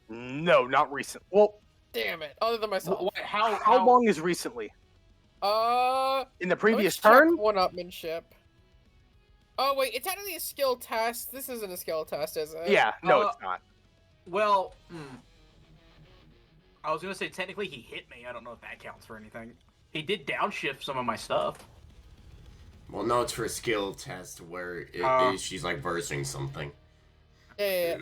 No, not recent. Well, Damn it! Other than myself. how long is recently? Let In the me previous check turn? one-upmanship. Oh wait, it's technically a skill test. This isn't a skill test, is it? Yeah, no, Uh, it's not. Well, I was gonna say technically he hit me. I don't know if that counts for anything. He did downshift some of my stuff. Well, no, it's for a skill test where she's like versing something. Yeah.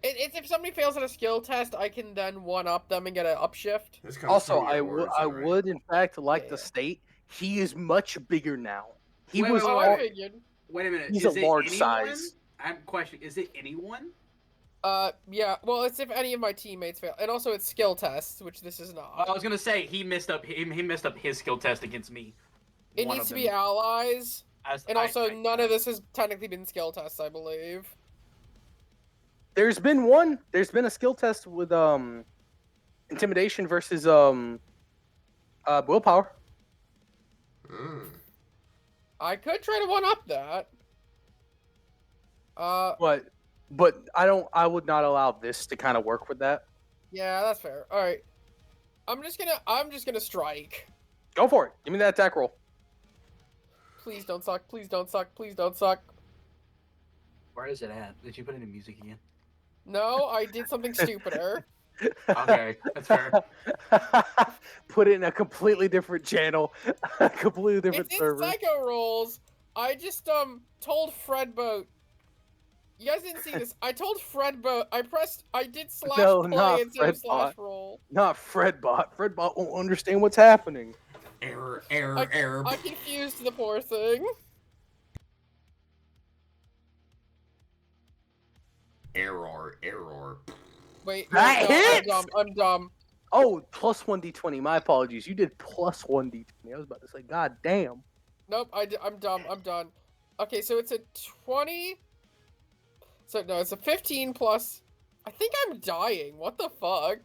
It's if somebody fails at a skill test, I can then one-up them and get an upshift. This comes Also, from your I words, alright. would in fact like Yeah. to state he is much bigger now. He Wait, was wait, Oh, wait, I all- figured. Wait a minute. He's is a it large anyone? size. I'm questioning. Is it anyone? Yeah. Well, it's if any of my teammates fail, and also it's skill tests, which this is not. I was gonna say he messed up. He messed up his skill test against me. It One needs of to be them. allies, and also I- none of this has technically been skill tests, I believe. There's been one. There's been a skill test with intimidation versus willpower. Mm. I could try to one-up that. But I would not allow this to kind of work with that. Yeah, that's fair. All right. I'm just gonna strike. Go for it. Give me that attack roll. Please don't suck. Please don't suck. Please don't suck. Where is it at? Did you put any music again? No, I did something stupider. Okay, that's fair. Put it in a completely different channel, a completely different It's in server. Psycho Rolls. I just told Fredboat. You guys didn't see this. I told Fredboat. I did slash No, play not instead of slash Fredbot. roll. Not Fredbot. Fredbot won't understand what's happening. Error. I confused the poor thing. Error. Wait, That no, hits! I'm dumb. Oh, plus 1d20. My apologies. You did plus 1d20. I was about to say, God damn. Nope, I'm dumb. I'm done. Okay, so it's a 20. So no, it's a 15 plus. I think I'm dying. What the fuck?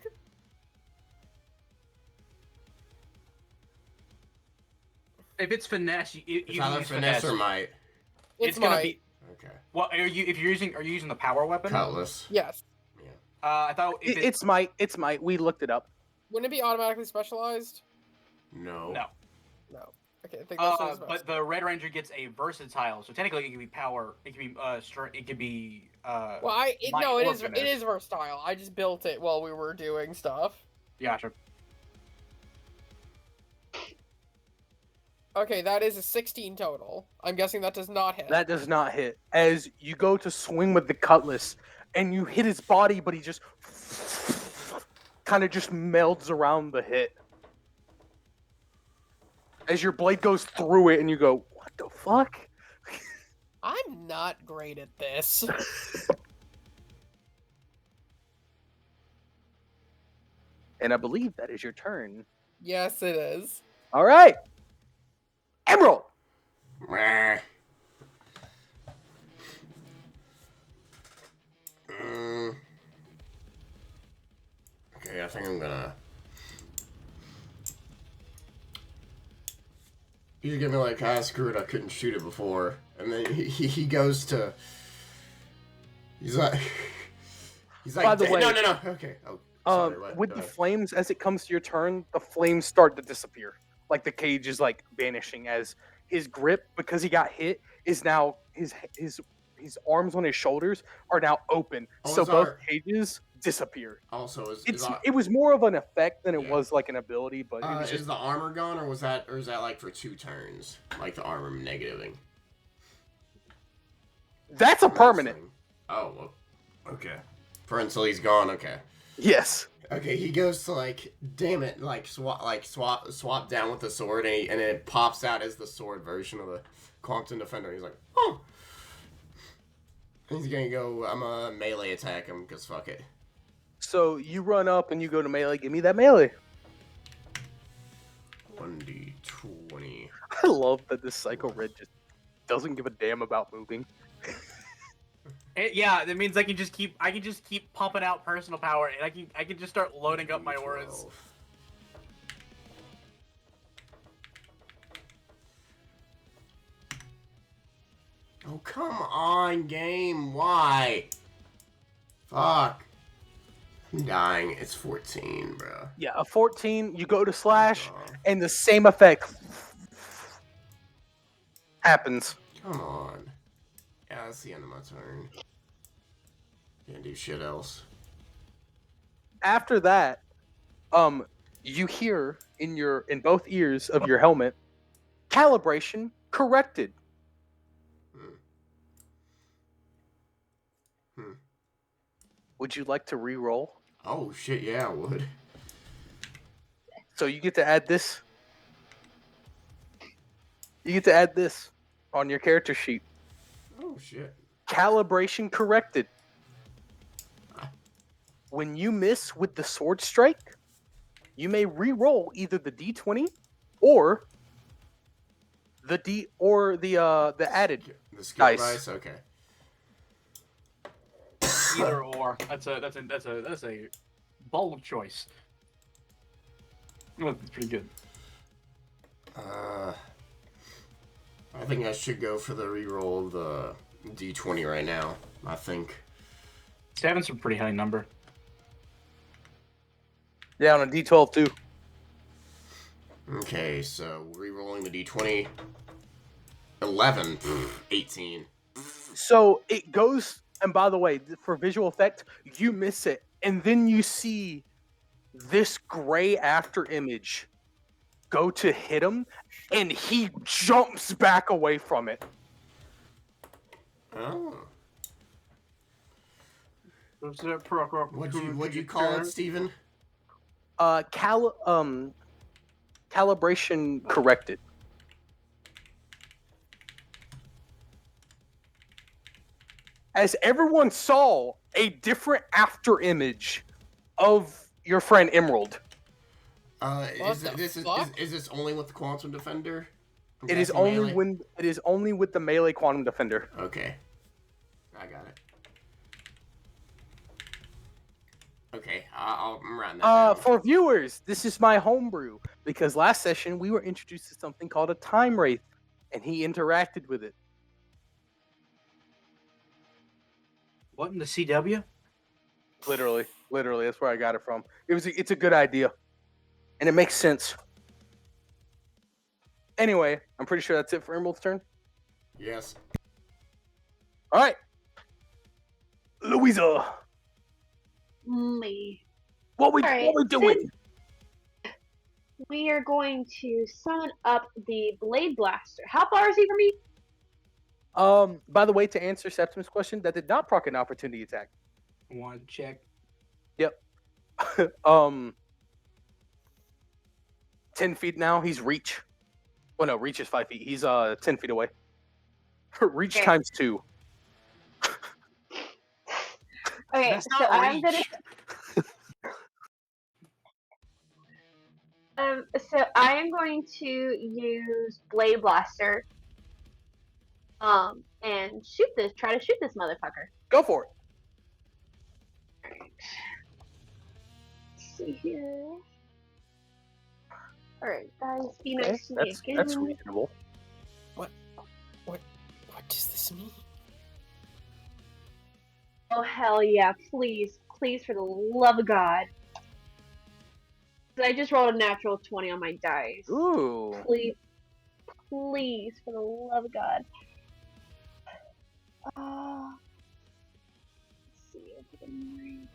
If it's finesse, you It's can either use finesse or might. It's gonna be. Okay. Well, are you using the power weapon? Cutlass. Yes. I thought if It's might. It's might. We looked it up. Wouldn't it be automatically specialized? No. No. No. Okay, I think that's what it's But the Red Ranger gets a versatile, so technically it can be power. It can be it could be Well, might no, it or is finesse. versatile. I just built it while we were doing stuff. Gotcha. Okay, that is a 16 total. I'm guessing that does not hit. That does not hit. As you go to swing with the cutlass, and you hit his body, but he just kind of just melds around the hit. As your blade goes through it, and you go, "What the fuck?" I'm not great at this. And I believe that is your turn. Yes, it is. All right, Emerald. Meh. Mm. Okay, I think I'm gonna. You give me like, screw it, I couldn't shoot it before, and then he goes to. He's like. He's like. By the way- no. Okay. Oh, sorry. What? With the flames, as it comes to your turn, the flames start to disappear. Like the cage is like vanishing as his grip, because he got hit, is now his his arms on his shoulders are now open, Oh, so is both our- cages disappear. Also, It was more of an effect than it Yeah. was like an ability, but it was is just the armor gone, or is that like for 2 turns, like the armor negativing? that's a permanent. Oh, well, okay. For until he's gone. Okay. Yes. Okay, he goes to like, damn it, like swap down with the sword, and it pops out as the sword version of the Quantum Defender. He's like, oh. He's gonna go. I'm a melee attack him because fuck it. So you run up and you go to melee. Give me that melee. 1d20. I love that this Psycho Red just doesn't give a damn about moving. Yeah, that means I can just keep pumping out personal power, and I can just start loading up my auras. D12. Oh, come on, game. Why? Fuck. I'm dying. It's 14, bro. Yeah, a 14. You go to slash, Oh, and the same effect happens. come on. Yeah, that's the end of my turn. Can't do shit else. After that, you hear in both ears of your helmet, calibration corrected. Would you like to re-roll? Oh, shit, yeah, I would. So you get to add this. You get to add this on your character sheet. Oh, shit. Calibration corrected. When you miss with the sword strike, you may re-roll either the d20 or the added. The skill Dice. dice? Okay. Either or. That's a bold choice. Well, that's pretty good. I think I should go for the reroll of the d20 right now. I think. 7's a pretty high number. Yeah, on a d12 too. Okay, so rerolling the d20. 11. 18. So it goes, and by the way, for visual effect, you miss it, and then you see this gray after image go to hit him, and he jumps back away from it. Oh. What'd What'd you call it, Steven? Calibration corrected. As everyone saw a different after image of your friend Emerald. Is the this fuck? is this only with the Quantum Defender? I'm It is guessing only melee? with the melee Quantum Defender. Okay. I got it. Okay, I'm writing that down. For viewers, this is my homebrew because last session we were introduced to something called a time wraith, and he interacted with it. What in the CW? Literally, that's where I got it from. It's a good idea, and it makes sense. Anyway, I'm pretty sure that's it for Emerald's turn. Yes. All right, Louisa, Me. what we All right, doing? We are going to summon up the Blade Blaster. How far is he from me? By the way, to answer Septimus' question, that did not proc an opportunity attack. Wanted to check. 10 feet now. He's reach. Well, no, reach is 5 feet. He's 10 feet away. Reach Okay. times 2. Okay, That's so not I'm gonna. reach. So I am going to use Blade Blaster. And try to shoot this motherfucker. Go for it. Alright. Let's see here. Alright, guys, be Okay, nice to me again. that's reasonable. What does this mean? Oh, hell yeah, please, for the love of God. I just rolled a natural 20 on my dice. Ooh. Please, for the love of God. Let's see. I'll put in my-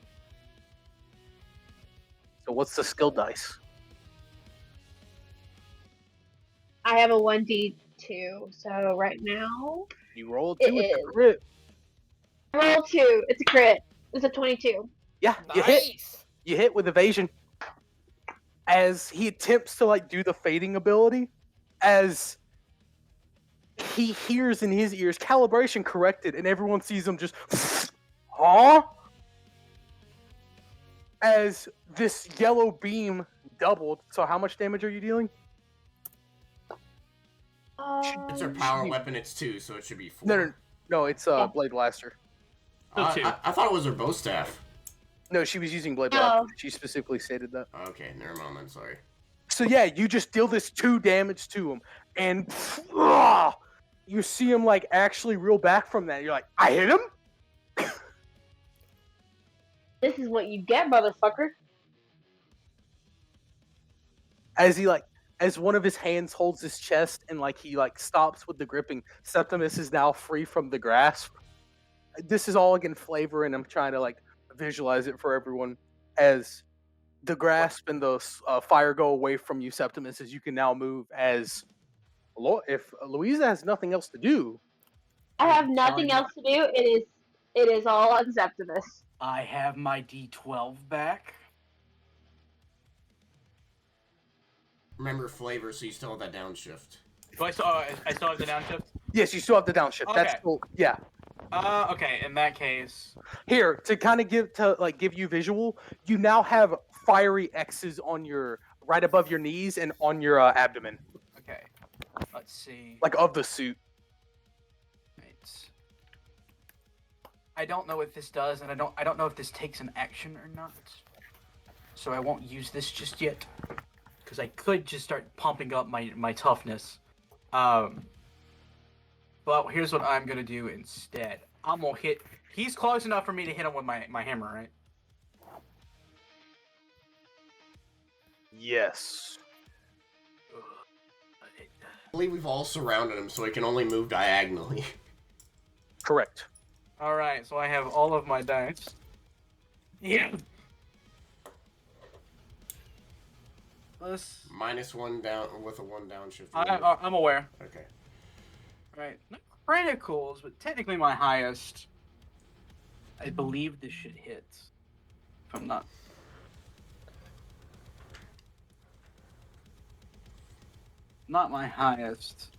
So what's the skill dice? I have a 1d2, so right now You roll It 2 with the is. crit. roll 2. It's a crit. It's a 22. Yeah, you hit. Nice. You hit with evasion. As he attempts to like do the fading ability, as he hears in his ears calibration corrected, and everyone sees him just huh? As this yellow beam doubled. So how much damage are you dealing? It's her power weapon. It's 2, so it should be 4. No, it's Yeah. Blade Blaster. So 2. I thought it was her bow staff. No, she was using Blade No. Blaster. She specifically stated that. Okay, never mind then. Sorry. So yeah, you just deal this 2 damage to him, and you see him like actually reel back from that. You're like, I hit him. This is what you get, motherfucker. As one of his hands holds his chest and like he like stops with the gripping, Septimus is now free from the grasp. This is all again flavor, and I'm trying to like visualize it for everyone. As the grasp and the fire go away from you, Septimus, as you can now move. As if Louisa has nothing else to do, I have nothing else to do. It is all on Septimus. I have my D12 back. Remember flavor, so you still have that downshift. Do I still have the downshift? yes, you still have the downshift. That's Okay. cool. Yeah. Okay. In that case, Here to kind of give you visual, you now have fiery X's on your right above your knees and on your abdomen, okay. Let's see. like of the suit. Right. I don't know what this does, and I don't know if this takes an action or not. So I won't use this just yet, because I could just start pumping up my toughness. But here's what I'm gonna do instead. I'm gonna hit. He's close enough for me to hit him with my hammer, right? Yes. I believe we've all surrounded him, so he can only move diagonally. Correct. All right, so I have all of my dice. Yeah. Let's. -1 down with a 1 downshift. I'm aware. Okay. Right. Not criticals, but technically my highest. I believe this should hit. If I'm not. Not my highest.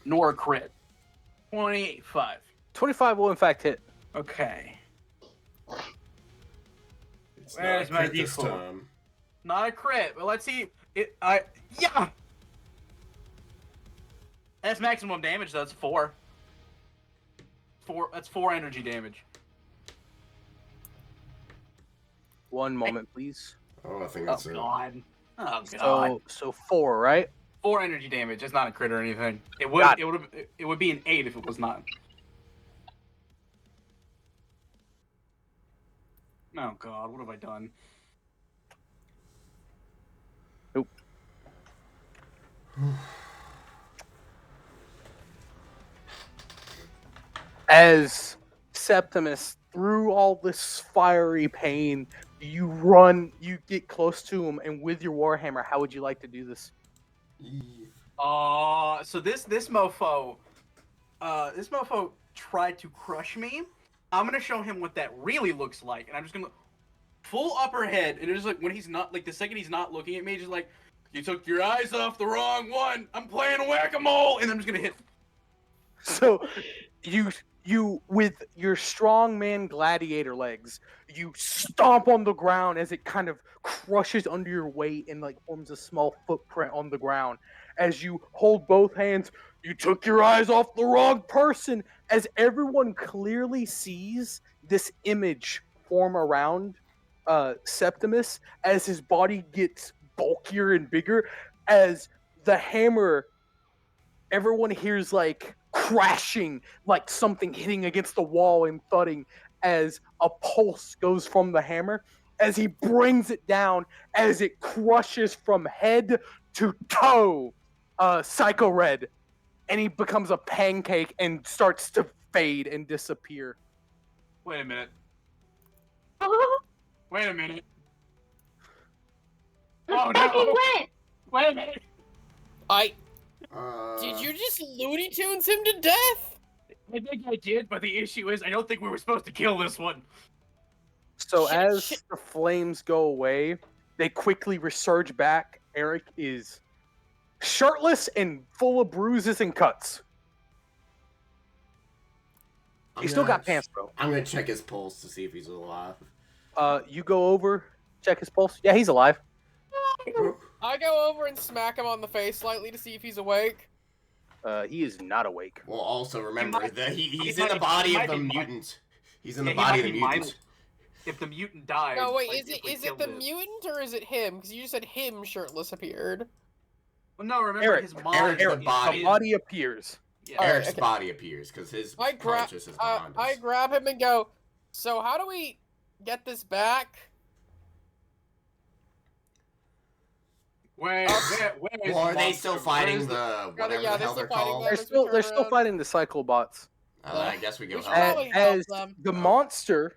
Nor a crit. 25. 25 will in fact hit. Okay. It's Where's not a my crit this D4? time. Not a crit, but let's see. Yeah! That's maximum damage, though. That's 4. That's 4 energy damage. One moment, please. Oh, I think Oh, that's it. God. Oh, God. So 4, right? 4 energy damage. It's not a crit or anything. It Got would be an 8 if it was not. Oh, God. What have I done? Nope. As Septimus, through all this fiery pain, you get close to him, and with your warhammer, how would you like to do this? So this mofo tried to crush me. I'm gonna show him what that really looks like, and I'm just gonna full upper head, and it's like when he's not like the second he's not looking at me, just like you took your eyes off the wrong one. I'm playing whack-a-mole, and I'm just gonna hit. So, you with your strongman gladiator legs, you stomp on the ground as it kind of crushes under your weight and like forms a small footprint on the ground. As you hold both hands, you took your eyes off the wrong person. As everyone clearly sees this image form around Septimus, as his body gets bulkier and bigger, as the hammer, everyone hears like crashing, like something hitting against the wall and thudding, as a pulse goes from the hammer, as he brings it down, as it crushes from head to toe Psycho Red, and he becomes a pancake and starts to fade and disappear. Wait a minute. Oh, Wait a minute. the Oh, fucking no. went! Wait a minute. Did you just Looney Tunes him to death? I think I did, but the issue is I don't think we were supposed to kill this one. So Shit, as shit. the flames go away, they quickly resurge back. Eric is shirtless and full of bruises and cuts. He's still got pants, though. I'm gonna check his pulse to see if he's alive. You go over, check his pulse. Yeah, he's alive. I go over and smack him on the face slightly to see if he's awake. He is not awake. Well, also remember might- that he's he in the might- body he of might the be mutant. He's in Yeah, the he body might of the be mutant. mindless. If the mutant dies. No, wait, like, is if we it killed the mutant or is it him? Because you just said him shirtless appeared. Well, no, remember Eric, his mom. Eric's the is body. The body appears. Yeah. Alright, Eric's okay. body appears because his I grab, conscious is behind us. I grab him and go. So how do we get this back? Where is Well, are the they monster? still Where fighting is the Yeah, whatever they're the hell still they're fighting called? them. They're still around. fighting the cyclobots. I guess we go We should help. probably help As them. the monster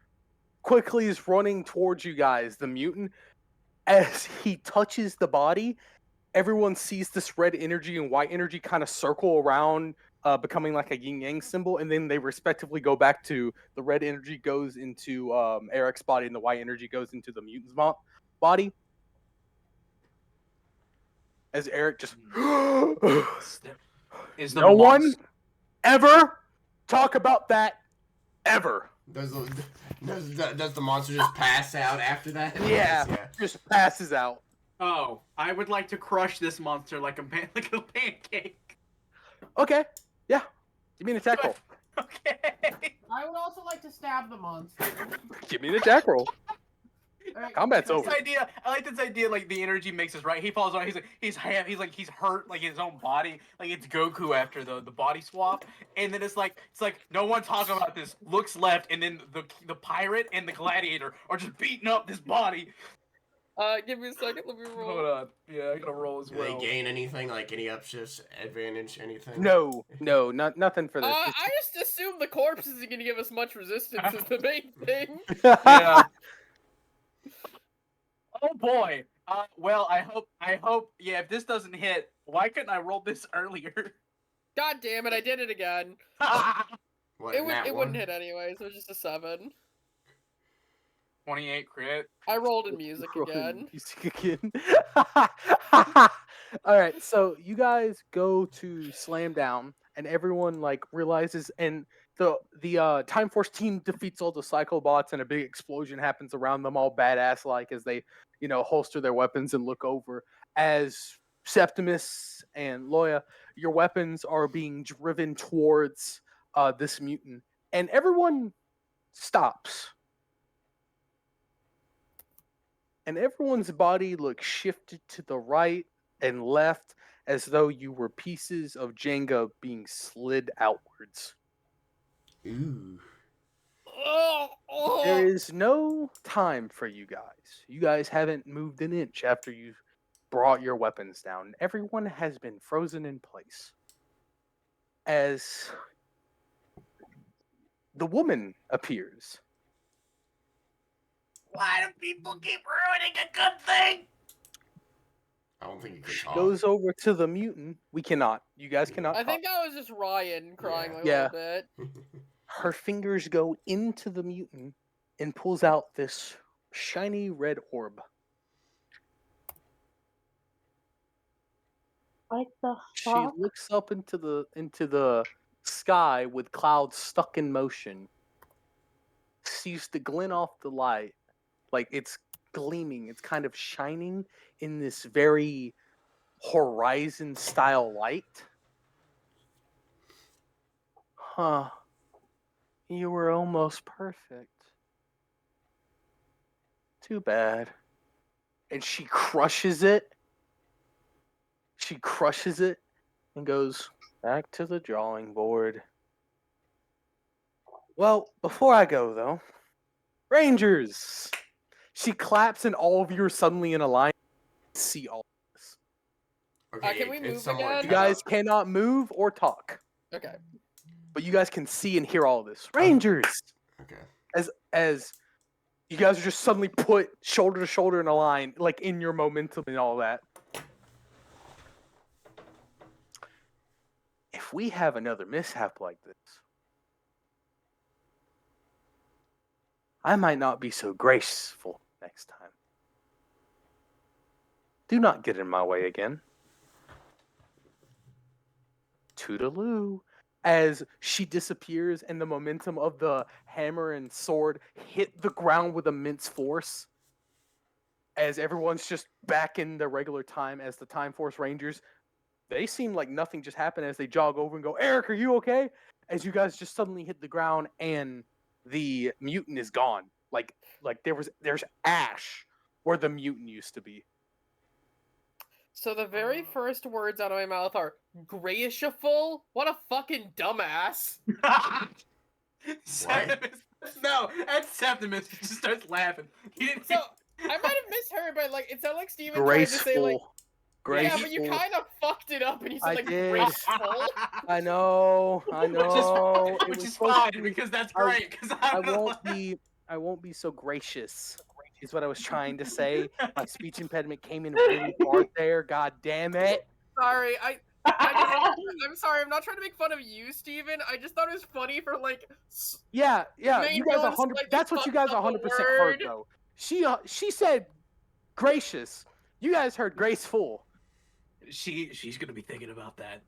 quickly is running towards you guys, the mutant, as he touches the body, everyone sees this red energy and white energy kind of circle around, becoming like a yin yang symbol, and then they respectively go back to the red energy goes into Eric's body, and the white energy goes into the mutant's body. As Eric just Is the no one monster- ever talk about that ever. Does the monster just pass out after that? Yeah. Just passes out. Oh, I would like to crush this monster like a like a pancake. Okay, yeah. Give me an attack roll. Okay. I would also like to stab the monster. Give me an attack roll. Combat's over. I like this idea. Like the energy makes us right. He falls on. He's hurt. Like his own body. Like it's Goku after the body swap. And then it's like no one talking about this. Looks left, and then the pirate and the gladiator are just beating up this body. Give me a second. Let me roll. Hold on. Yeah, I gotta roll as Do they gain anything, like any upshifts, advantage, anything? No, nothing for this. I just assume the corpse isn't going to give us much resistance is the main thing. Yeah. Oh boy. Well, I hope. Yeah, if this doesn't hit, why couldn't I roll this earlier? God damn it, I did it again. What, It nat wouldn't one? hit anyways, it was just a 7. 28 crit. I rolled in music again. Music again. All right, so you guys go to slam down, and everyone like realizes, and the Time Force team defeats all the Cyclobots, and a big explosion happens around them, all badass like as they, holster their weapons and look over. As Septimus and Loya, your weapons are being driven towards this mutant, and everyone stops. And everyone's body looks shifted to the right and left as though you were pieces of Jenga being slid outwards. Ooh. There is no time for you guys. You guys haven't moved an inch after you brought your weapons down. Everyone has been frozen in place. As the woman appears. Why do people keep ruining a good thing? I don't think you can She talk. goes over to the mutant. We cannot. You guys cannot. I talk. think that was just Ryan crying a Yeah. little bit. Her fingers go into the mutant and pulls out this shiny red orb. What the She fuck? looks up into the sky with clouds stuck in motion. Sees the glint off the light, like it's gleaming. It's kind of shining in this very horizon style light. Huh. You were almost perfect. Too bad. And she crushes it. She crushes it and goes back to the drawing board. Well, before I go though, Rangers! She claps and all of you are suddenly in a line. See all of this. Okay, Can we it's move somewhat again? You cut guys up. cannot move or talk. Okay. but you guys can see and hear all of this. Rangers, Okay. as you guys are just suddenly put shoulder to shoulder in a line, like in your momentum and all that. If we have another mishap like this, I might not be so graceful next time. Do not get in my way again. Toodaloo. As she disappears and the momentum of the hammer and sword hit the ground with immense force. As everyone's just back in the regular time as the Time Force Rangers, they seem like nothing just happened as they jog over and go, Eric, are you okay? As you guys just suddenly hit the ground and the mutant is gone. Like there's ash where the mutant used to be. So the very first words out of my mouth are graceful? What a fucking dumbass. Septimus. No, that's Septimus. He just starts laughing. He didn't. So I might have misheard, but like it sounded like Steven tried to Graceful. say like Graceful. yeah, but you kind of fucked it up and you said I like did. graceful. I know. Which is fine because that's great. Because I won't be so gracious. Is what I was trying to say. My speech impediment came in really hard there. God damn it. Sorry, I'm sorry. I'm not trying to make fun of you, Steven. I just thought it was funny for like. Yeah. Main You guys villain's 100. like That's what you guys fucked up a 100% heard word. though. She said gracious. You guys heard graceful. she's gonna be thinking about that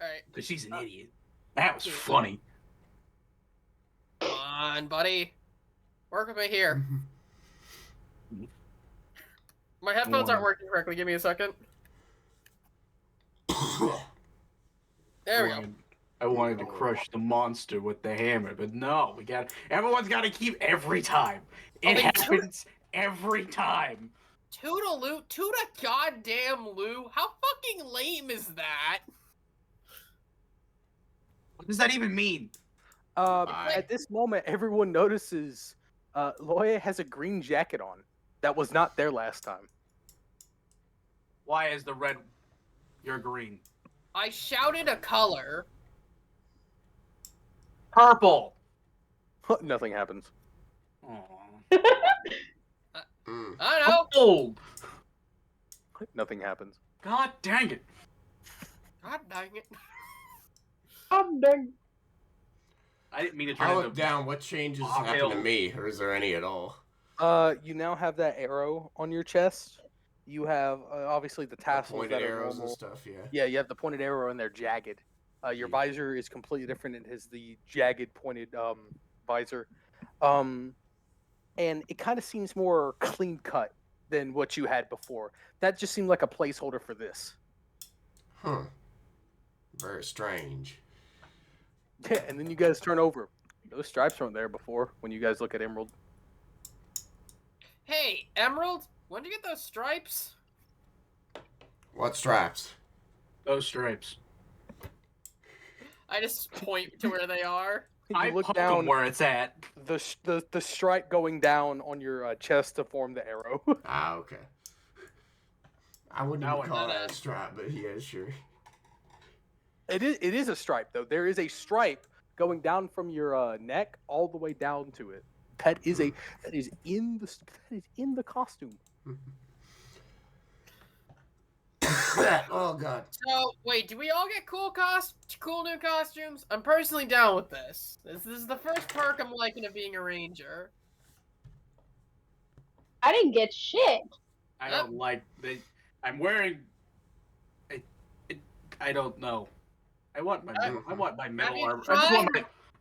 All right, because she's an idiot. That was funny. come on, buddy. Work with me here. My headphones aren't working correctly. Give me a second. There we go. I wanted to crush the monster with the hammer, but no, everyone's got to keep every time. It Okay, happens every time. Toodaloo, Toota goddamn Lou. How fucking lame is that? What does that even mean? At this moment, everyone notices Loya has a green jacket on that was not there last time. Why is the red your green? I shouted a color. Purple. Nothing happens. Aw. I don't know. Gold. Nothing happens. God dang it. God dang it. I'm done. I didn't mean to I try look to. down. What changes Oh, happen hell. to me, or is there any at all? You now have that arrow on your chest. You have obviously the The tassels pointed that are arrows normal. and stuff. Yeah. Yeah, you have the pointed arrow and they're jagged. Your Yeah. visor is completely different. It has the jagged pointed visor. And it kind of seems more clean cut than what you had before. That just seemed like a placeholder for this. Huh. Very strange. Yeah, and then you guys turn over. Those stripes weren't there before when you guys look at Emerald. Hey, Emerald, when did you get those stripes? What straps? Those stripes. I just point to where they are. You I look poke down, 'em where it's at. the stripe going down on your chest to form the arrow. Ah, okay. I wouldn't Now even I call know that a that. strap, but yeah, sure. It is a stripe though. There is a stripe going down from your neck all the way down to it. That is in the costume. Oh god. So, wait, do we all get cool new costumes? I'm personally down with this. This is the first perk I'm liking of being a ranger. I didn't get shit. I don't like the. I'm wearing. I don't know. I want my metal you armor. tried?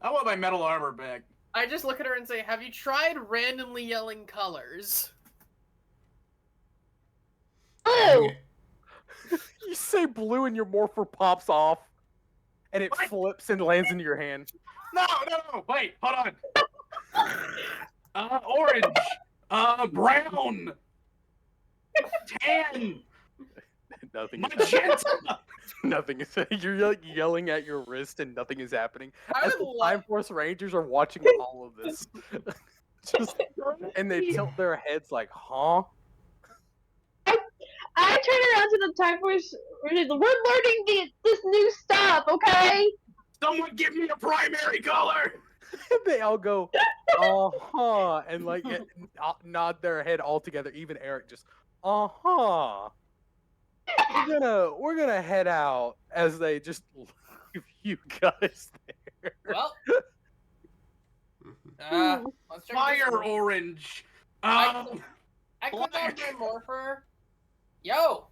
I want my metal armor back. I just look at her and say, have you tried randomly yelling colors? Blue. You say blue and your morpher pops off, and it What? flips and lands into your hand. No, wait, hold on. Orange. Brown. Tan. Nothing is happening. Magenta. Nothing is. You're like yelling at your wrist, and nothing is happening. I As would the love. Time Force Rangers are watching all of this, and they tilt their heads like, "Huh?" I turn around to the Time Force. We're learning this new stuff, okay? Someone give me a primary color. They all go, and like nod their head all together. Even Eric just, We're gonna head out as they just leave you guys there. Well, Mhm. let's check this Fire room. orange. I click on my morpher. Yo.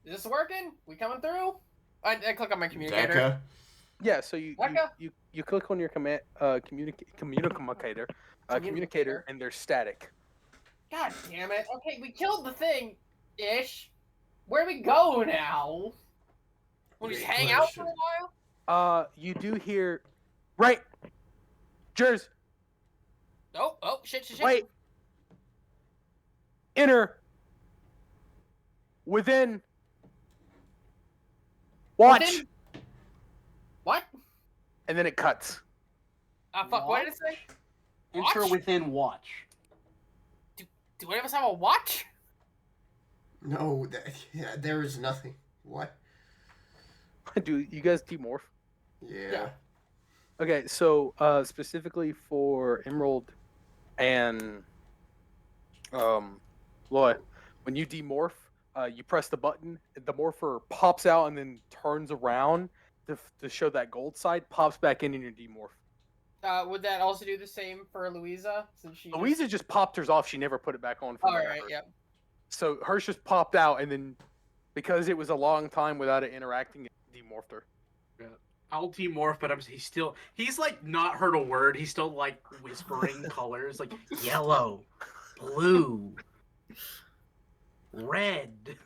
Is this working? We coming through? I click on my communicator. Deca? Yeah, so you Becca? you click on your command communicator, Communicator. and they're static. God damn it. Okay, we killed the thing, ish. Where we go now? We'll just Great hang out for question. a while? You do hear, right, Jers, Oh, shit. wait, enter, within, watch, Within- What? and then it cuts. Fuck, what did it say? Enter Watch? within watch. Do any of us have a watch? No, there is nothing. What? Do you guys demorph? Yeah. Okay, so specifically for Emerald and Loy, when you demorph, you press the button, the morpher pops out and then turns around to show that gold side, pops back in your demorph. Would that also do the same for Louisa? Since she Louisa just popped hers off, she never put it back on for Alright, whatever. yeah. So hers just popped out, and then because it was a long time without it interacting, it demorphed her. I'll demorph, but he's like not heard a word. He's still like whispering colors like yellow, blue, red.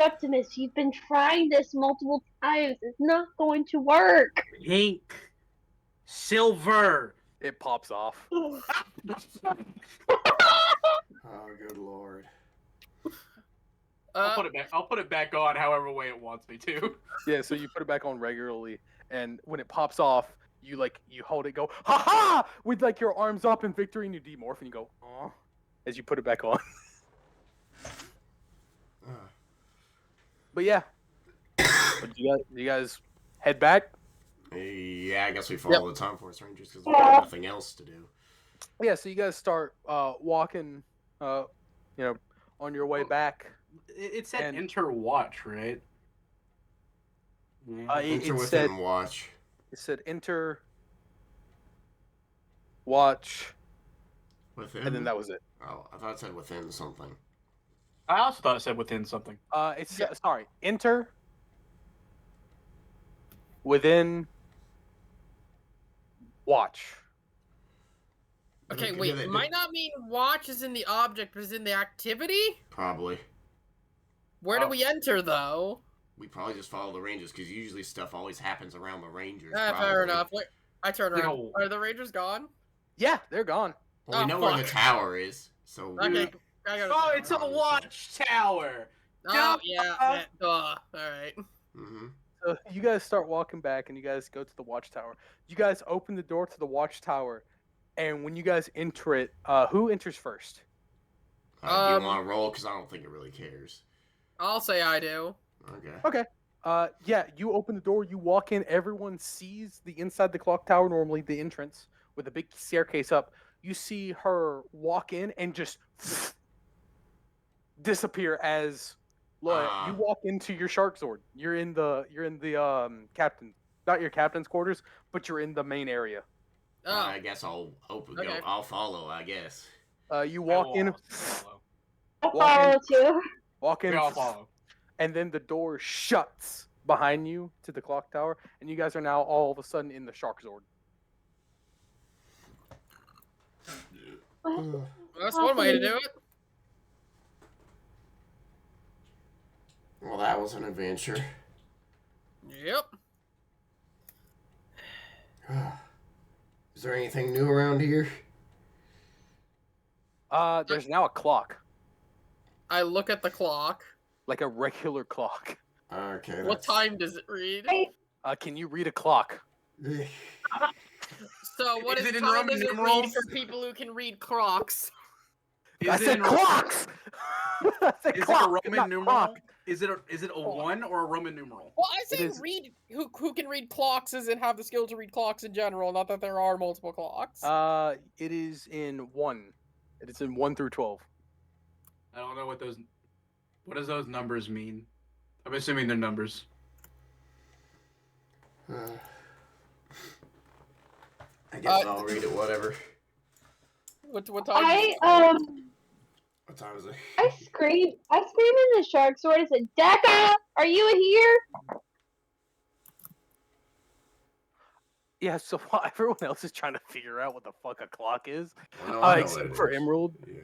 Septimus, you've been trying this multiple times. It's not going to work. Pink, silver. It pops off. Oh, good lord. I'll put it back on however way it wants me to. Yeah, so you put it back on regularly, and when it pops off, you hold it, go ha ha with like your arms up in victory, and you demorph, and you go aw as you put it back on. But yeah, but you guys head back. Yeah, I guess we follow the Time Force Rangers because we have nothing else to do. Yeah, so you guys start walking, on your way back. It said And- enter watch, right? Yeah. Enter It within said watch. enter, watch, Within? and then that was it. Oh, I thought it said within something. I also thought it said within something. It's sorry, enter, within, watch. Okay, Yeah, wait. they It do. might not mean watch is in the object, but is in the activity? Probably. Where do we enter, though? We probably just follow the Rangers because usually stuff always happens around the Rangers. Fair probably. enough. Wait, I turn around. No. Are the Rangers gone? Yeah, they're gone. Well, we Oh, know where the fuck. tower is, so Okay, I gotta. Oh, it's a watchtower. Oh, yeah. Duh. Alright. Mm-hmm. So you guys start walking back, and you guys go to the watchtower. You guys open the door to the watchtower, and when you guys enter it, who enters first? Do you want to roll? Because I don't think it really cares. I'll say I do. Okay. Yeah, you open the door, you walk in, everyone sees the inside the clock tower, normally the entrance, with a big staircase up. You see her walk in and just disappear as you walk into your Shark Zord. You're in the captain, not your captain's quarters, but you're in the main area. Oh, I guess I'll open. Okay. I'll follow. I guess. You walk in, I'll Walk in. follow too. walk in, We all follow. and then the door shuts behind you to the clock tower, and you guys are now all of a sudden in the Shark Zord. that's one way to do it. Well, that was an adventure. Yep. Is there anything new around here? There's now a clock, I look at the clock. like a regular clock. Okay. What time does it read? Can you read a clock? So what Is is it in time Roman does it read numerals? for people who can read clocks? Is I it said in clocks. I said Is clock, it a Roman not numeral? clock. Is it a 1 or a Roman numeral? Well, I say is- read who can read clocks and have the skill to read clocks in general, not that there are multiple clocks. It is in 1. It is in 1 through 12. I don't know what those. What does those numbers mean? I'm assuming they're numbers. I guess I'll read it. Whatever. What time? What time is it? I screamed in the shark sword. I said, "Deca, are you here?" Yeah, so while everyone else is trying to figure out what the fuck a clock is, Well, no, I know what except it for is. Emerald, Yeah.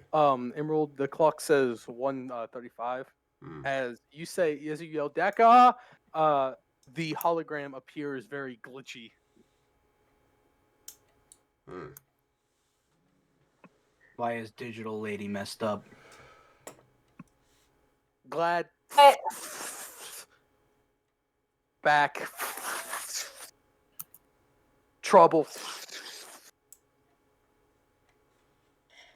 Emerald, the clock says 1:35. Hmm. As you yell Deca, the hologram appears very glitchy. Hmm. Why is digital lady messed up? Glad I- back trouble,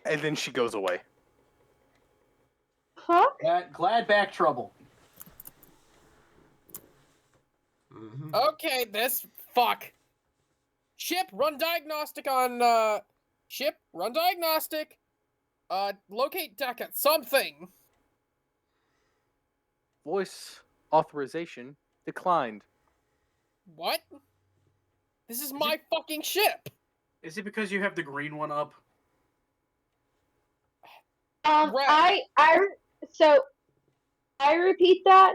and then she goes away. Huh? Glad back trouble. Mm-hmm. Okay, this fuck. Ship, run diagnostic on ship, run diagnostic. Locate Deca. Something. Voice authorization declined. What? This is my fucking ship. Is it because you have the green one up? Right. So I repeat that.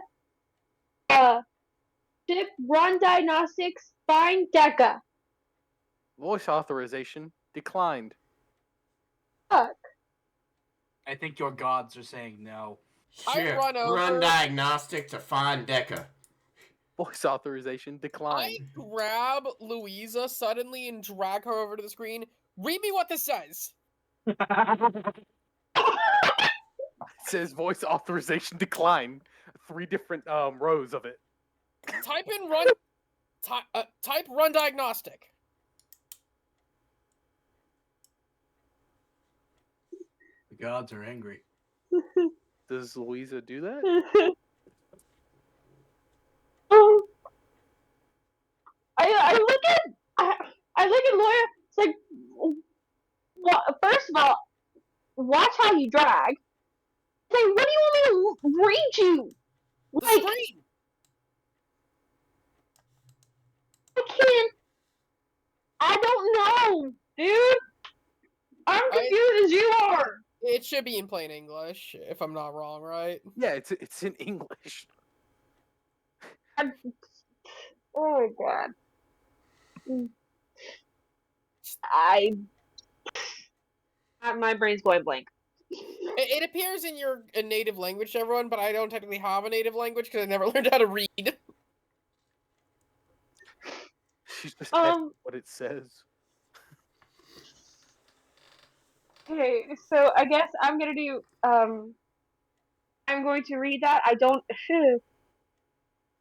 Ship run diagnostics. Find Deca. Voice authorization declined. Fuck. I think your gods are saying no. I Shit. run over- Run diagnostic to find Deca. Voice authorization I declined. grab Louisa suddenly and drag her over to the screen. Read me what this says. It says voice authorization declined. 3 different rows of it. Type in run. Type run diagnostic. The gods are angry. Does Louisa do that? I look at Laura. It's like, first of all, watch how you drag. Say, what do you want me to read you? The Like, screen. I can't. I don't know, dude. I'm confused as you are. It should be in plain English, if I'm not wrong, right? Yeah, it's in English. Oh my god. My brain's going blank. It appears in your native language, everyone, but I don't technically have a native language because I never learned how to read. She's just asking Um. what it says. Okay, so I guess I'm gonna do. I'm going to read that. I don't.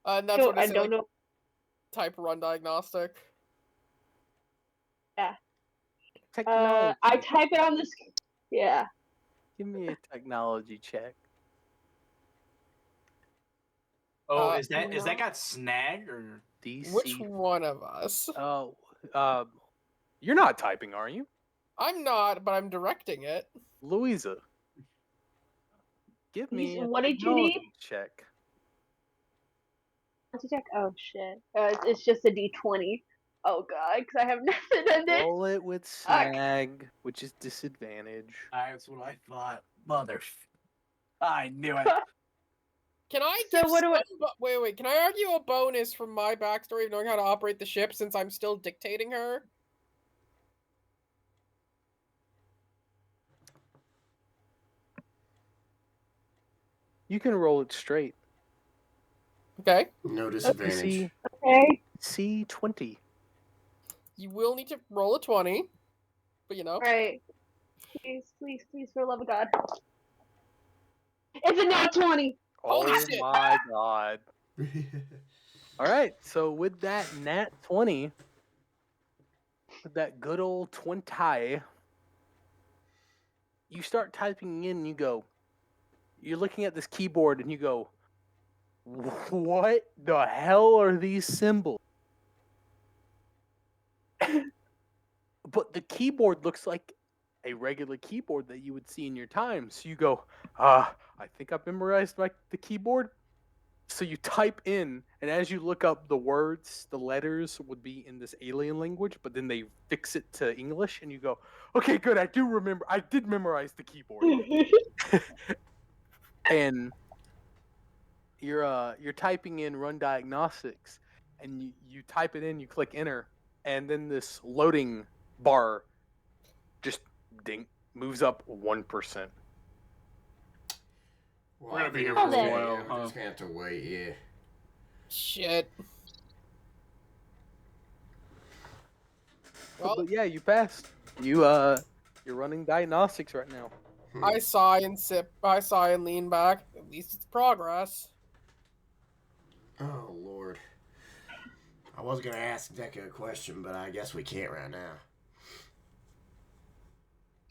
And that's what I it said, don't like, know. type run diagnostic. Technology. I type it on the. Yeah. Give me a technology check. Oh, Uh, is that got snag or? DC. Which one of us? Oh, you're not typing, are you, I'm not, but I'm directing it. Louisa? Give me a What did you need? technology check. To check. Oh shit. It's just a D20. Oh god, because I have nothing in it. Roll it with Fuck. snag, which is disadvantage. That's what I thought. I knew it. Can I So give what do I- wait, can I argue a bonus from my backstory of knowing how to operate the ship since I'm still dictating her? You can roll it straight. Okay. No Let me disadvantage. see. Okay. C20. You will need to roll a 20. But you know. Alright. Please, please, please, for the love of God. It's a nat 20. Holy Oh shit. my god. All right, so with that nat 20, with that good old 20, you start typing in and you're looking at this keyboard and you go, what the hell are these symbols? But the keyboard looks like a regular keyboard that you would see in your time. So you go, I think I've memorized the keyboard. So you type in, and as you look up the words, the letters would be in this alien language, but then they fix it to English, and you go, okay, good, I did memorize the keyboard. And you're typing in run diagnostics, and you type it in, you click enter, and then this loading bar just moves up 1%. Well, We're gonna I be think here we're for a just while, gonna- huh? We're just gonna have to wait, yeah. Shit. Well, But yeah, you passed. You're running diagnostics right now. I sigh and sip. I sigh and lean back. At least it's progress. Oh, Lord. I was gonna ask Deca a question, but I guess we can't right now.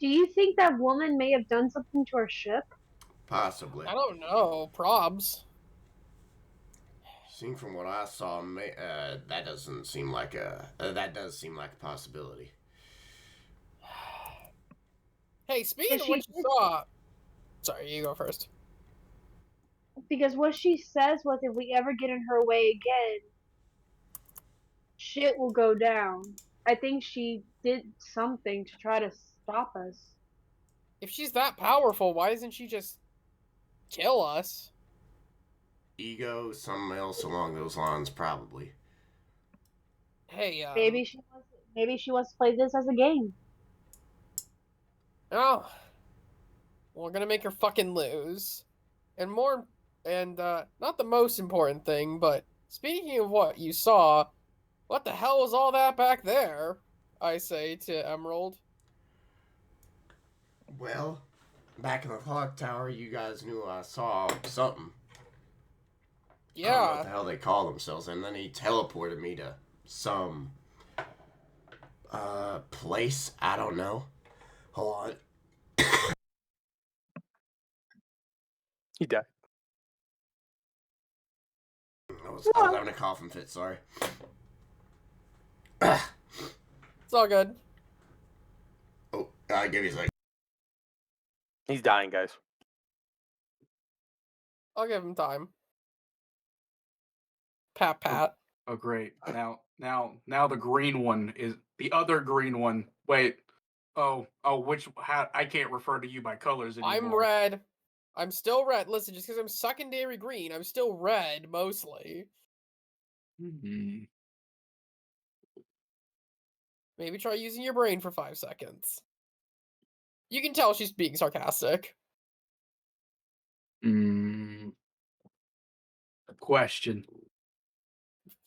Do you think that woman may have done something to our ship? Possibly. I don't know. Probs. Seen from what I saw, that doesn't seem like that does seem like a possibility. Hey, speaking But of what she- you saw. Sorry, you go first. Because what she says was if we ever get in her way again, shit will go down. I think she did something to try to stop us. If she's that powerful, why doesn't she just kill us? Ego, something else along those lines, probably. Hey, Maybe she wants to play this as a game. Oh. We're gonna make her fucking lose. And not the most important thing, but speaking of what you saw, what the hell was all that back there? I say to Emerald. Well, back in the clock tower, you guys knew I saw something. I don't know what Yeah. the hell they call themselves, and then he teleported me to some place. I don't know. Hold on. He died. I was having a coughing fit. Sorry. It's all good. Oh, I give you a second. He's dying, guys. I'll give him time. Pat pat. Oh great. Now the green one is the other green one. Wait. I can't refer to you by colors anymore. I'm red. I'm still red. Listen, just because I'm secondary green, I'm still red mostly. Mhm. Maybe try using your brain for 5 seconds. You can tell she's being sarcastic. Question.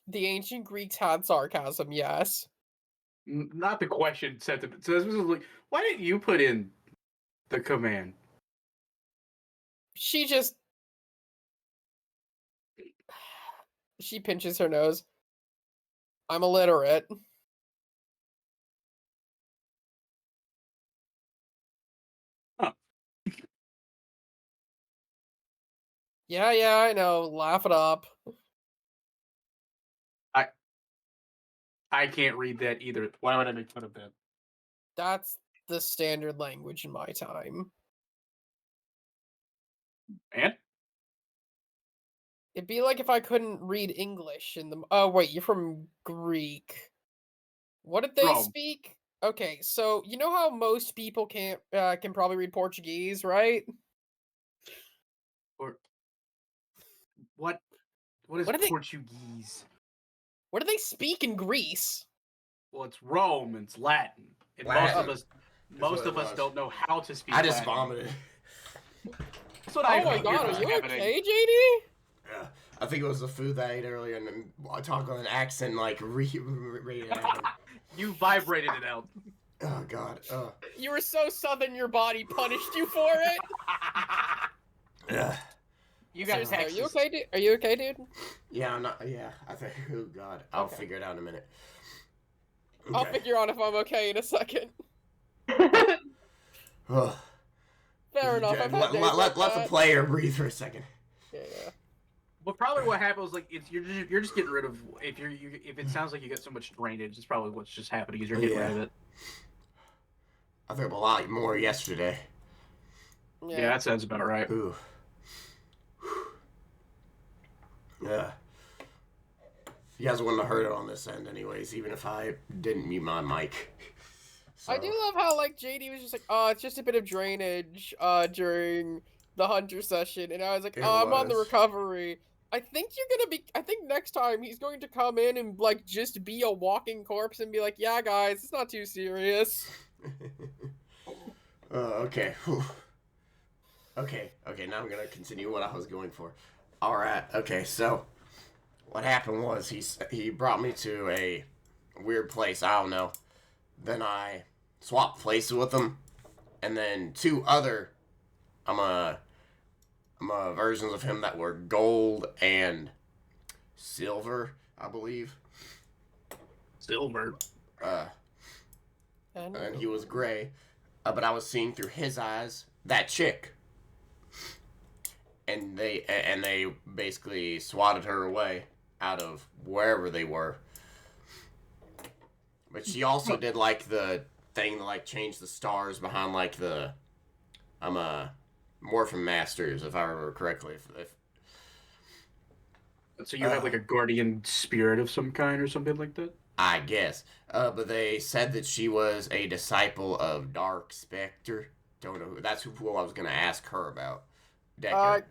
The ancient Greeks had sarcasm, yes. Not the question sentiment. So this was like, why didn't you put in the command? She just. She pinches her nose. I'm illiterate. Huh. Yeah, I know. Laugh it up. I can't read that either. Why would I make fun of that? That's the standard language in my time. And It'd be like if I couldn't read English in the. Oh, wait, you're from Greek. What did they Rome. speak? Okay, so you know how most people can probably read Portuguese, right? or what? What is What are they- Portuguese? What do they speak in Greece? Well, it's Rome. It's Latin. And Latin. most what of it us was. don't know how to speak. I just Latin. vomited. That's what Oh I my figured god, was are you happening. okay, JD? Yeah, I think it was the food that I ate earlier, and then I talk with an accent like read it out. You vibrated it out. Oh God. You were so southern, your body punished you for it. Ugh. You got Seriously, Texas. are you okay, dude? Are you okay, dude? Yeah, I'm not. Yeah, I think. Oh God, I'll Okay. figure it out in a minute. I'll Okay. figure out if I'm okay in a second. Ugh. Fair enough. I've had Let, days let, like let the that. player breathe for a second. Yeah. But probably what happened was like it's you're just getting rid of if it sounds like you got so much drainage, it's probably what's just happening is you're getting rid of it. I think a lot more yesterday. Yeah, that sounds about right. Ooh. Yeah. You guys wouldn't have heard it on this end, anyways, even if I didn't mute my mic. I do love how like JD was just like, oh, it's just a bit of drainage during the hunter session, and I was like, oh, I'm on the recovery. I think next time he's going to come in and like just be a walking corpse and be like, yeah, guys, it's not too serious. Okay. Whew. Okay, now I'm gonna continue what I was going for. Alright, okay, so what happened was he brought me to a weird place, I don't know. Then I swapped places with him, and then two other versions of him that were gold and silver, I believe. Silver. And he was gray, but I was seeing through his eyes that chick. And they basically swatted her away out of wherever they were. But she also did like the thing to like change the stars behind like the Morphin Masters, if I remember correctly. If So you have like a guardian spirit of some kind or something like that? I guess. But they said that she was a disciple of Dark Spectre. Don't know who. That's who I was gonna ask her about. Can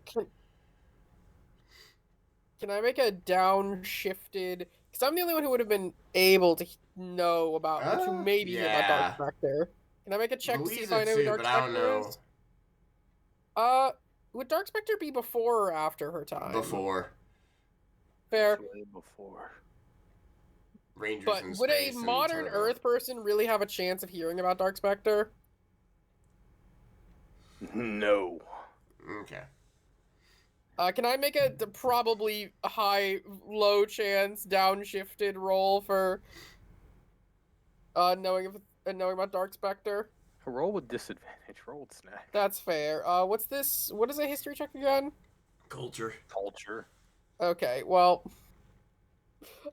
I make a downshifted? Because I'm the only one who would have been able to know about, to maybe hear about Dark Spectre. Can I make a check to see if I know who Dark Spectre is? Would Dark Spectre be before or after her time? Before. Fair. Before. Rangers But in would a space and modern Turbo. Earth person really have a chance of hearing about Dark Spectre? No. Okay. Can I make a probably low chance downshifted roll for knowing about Dark Spectre? Roll with disadvantage. Roll with snack. That's fair. What's this? What is a history check again? Culture. Culture. Okay, well,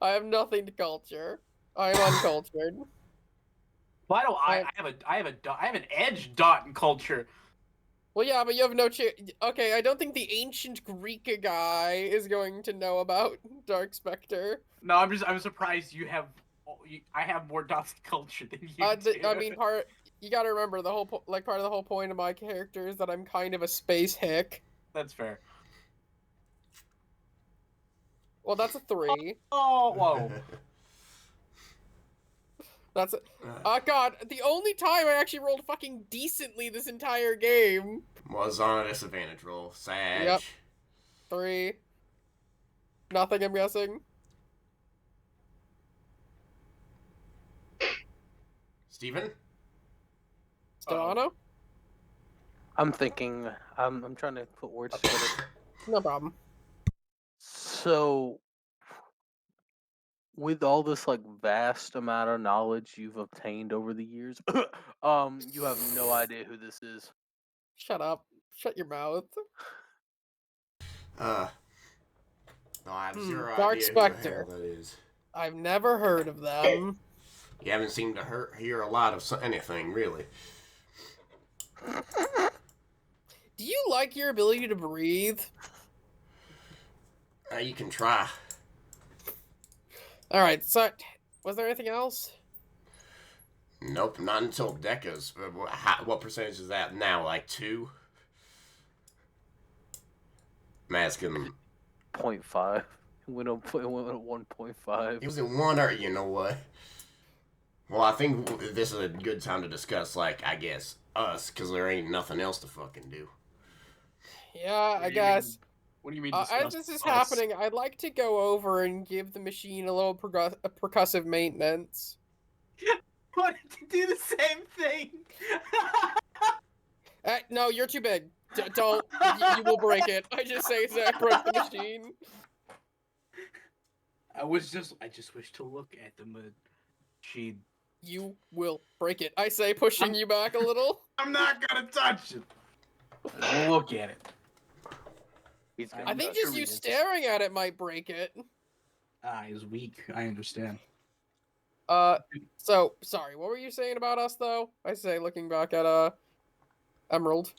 I have nothing to culture. I am uncultured. Why do I have an edge dot in culture? Well, yeah, but you have no chance. Okay, I don't think the ancient Greek guy is going to know about Dark Spectre. No, I'm surprised you have. I have more dots in culture than you do. I mean, you gotta remember the whole part of the whole point of my character is that I'm kind of a space hick. That's fair. Well, that's a 3. Oh, whoa. That's it. God, the only time I actually rolled fucking decently this entire game. Was on a disadvantage roll. Sag. Yep. 3. Nothing, I'm guessing. Steven? Stefano? I'm thinking. I'm trying to put words together. No problem. So, with all this like vast amount of knowledge you've obtained over the years, you have no idea who this is. Shut up. Shut your mouth. No, I have zero Dark idea Spectre. who the hell that is. I've never heard of them. You haven't seemed to hear a lot of anything, really. Do you like your ability to breathe? You can try. Alright, so, was there anything else? Nope, not until Deca's. What percentage is that now? Like 2? I'm asking. 0.5. It went up at 1.5. It was in 1 or you know what? Well, I think this is a good time to discuss, like, I guess, us, because there ain't nothing else to fucking do. Yeah, I guess. What do you mean? As this is happening, I'd like to go over and give the machine a little percussive maintenance. What to do the same thing? No, you're too big. Don't. You will break it. I just say Zach broke the machine. I just wish to look at the machine. You will break it. I say, pushing you back a little. I'm not gonna touch it. We'll look at it. He's I I gonna think touch just you arenas. staring at it might break it. He's weak. I understand. So sorry, what were you saying about us though? I say looking back at Emerald.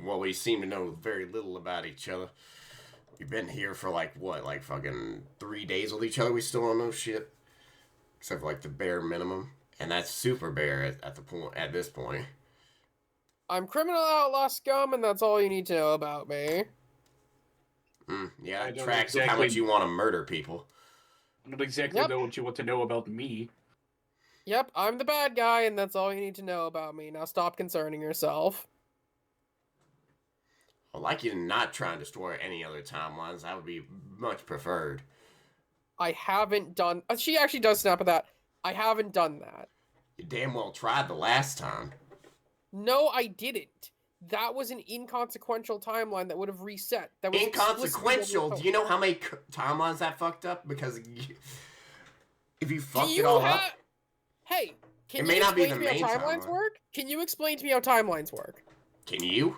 Well, we seem to know very little about each other. We've been here for like what, like fucking 3 days with each other. We still don't know shit, except for like the bare minimum, and that's super bare at this point. I'm criminal outlaw scum, and that's all you need to know about me. Yeah, I it don't tracks with how much exactly- you want to murder people. I don't exactly Yep. know what you want to know about me. Yep, I'm the bad guy, and that's all you need to know about me. Now stop concerning yourself. I'd like you to not try and destroy any other timelines. That would be much preferred. I haven't done. She actually does snap at that. I haven't done that. You damn well tried the last time. No, I didn't. That was an inconsequential timeline that would have reset. That was Inconsequential. Do you know how many timelines that fucked up? Because if you fucked it all up, Hey, can It you may not be explain to the me how main timelines timeline. work? Can you explain to me how timelines work? can you?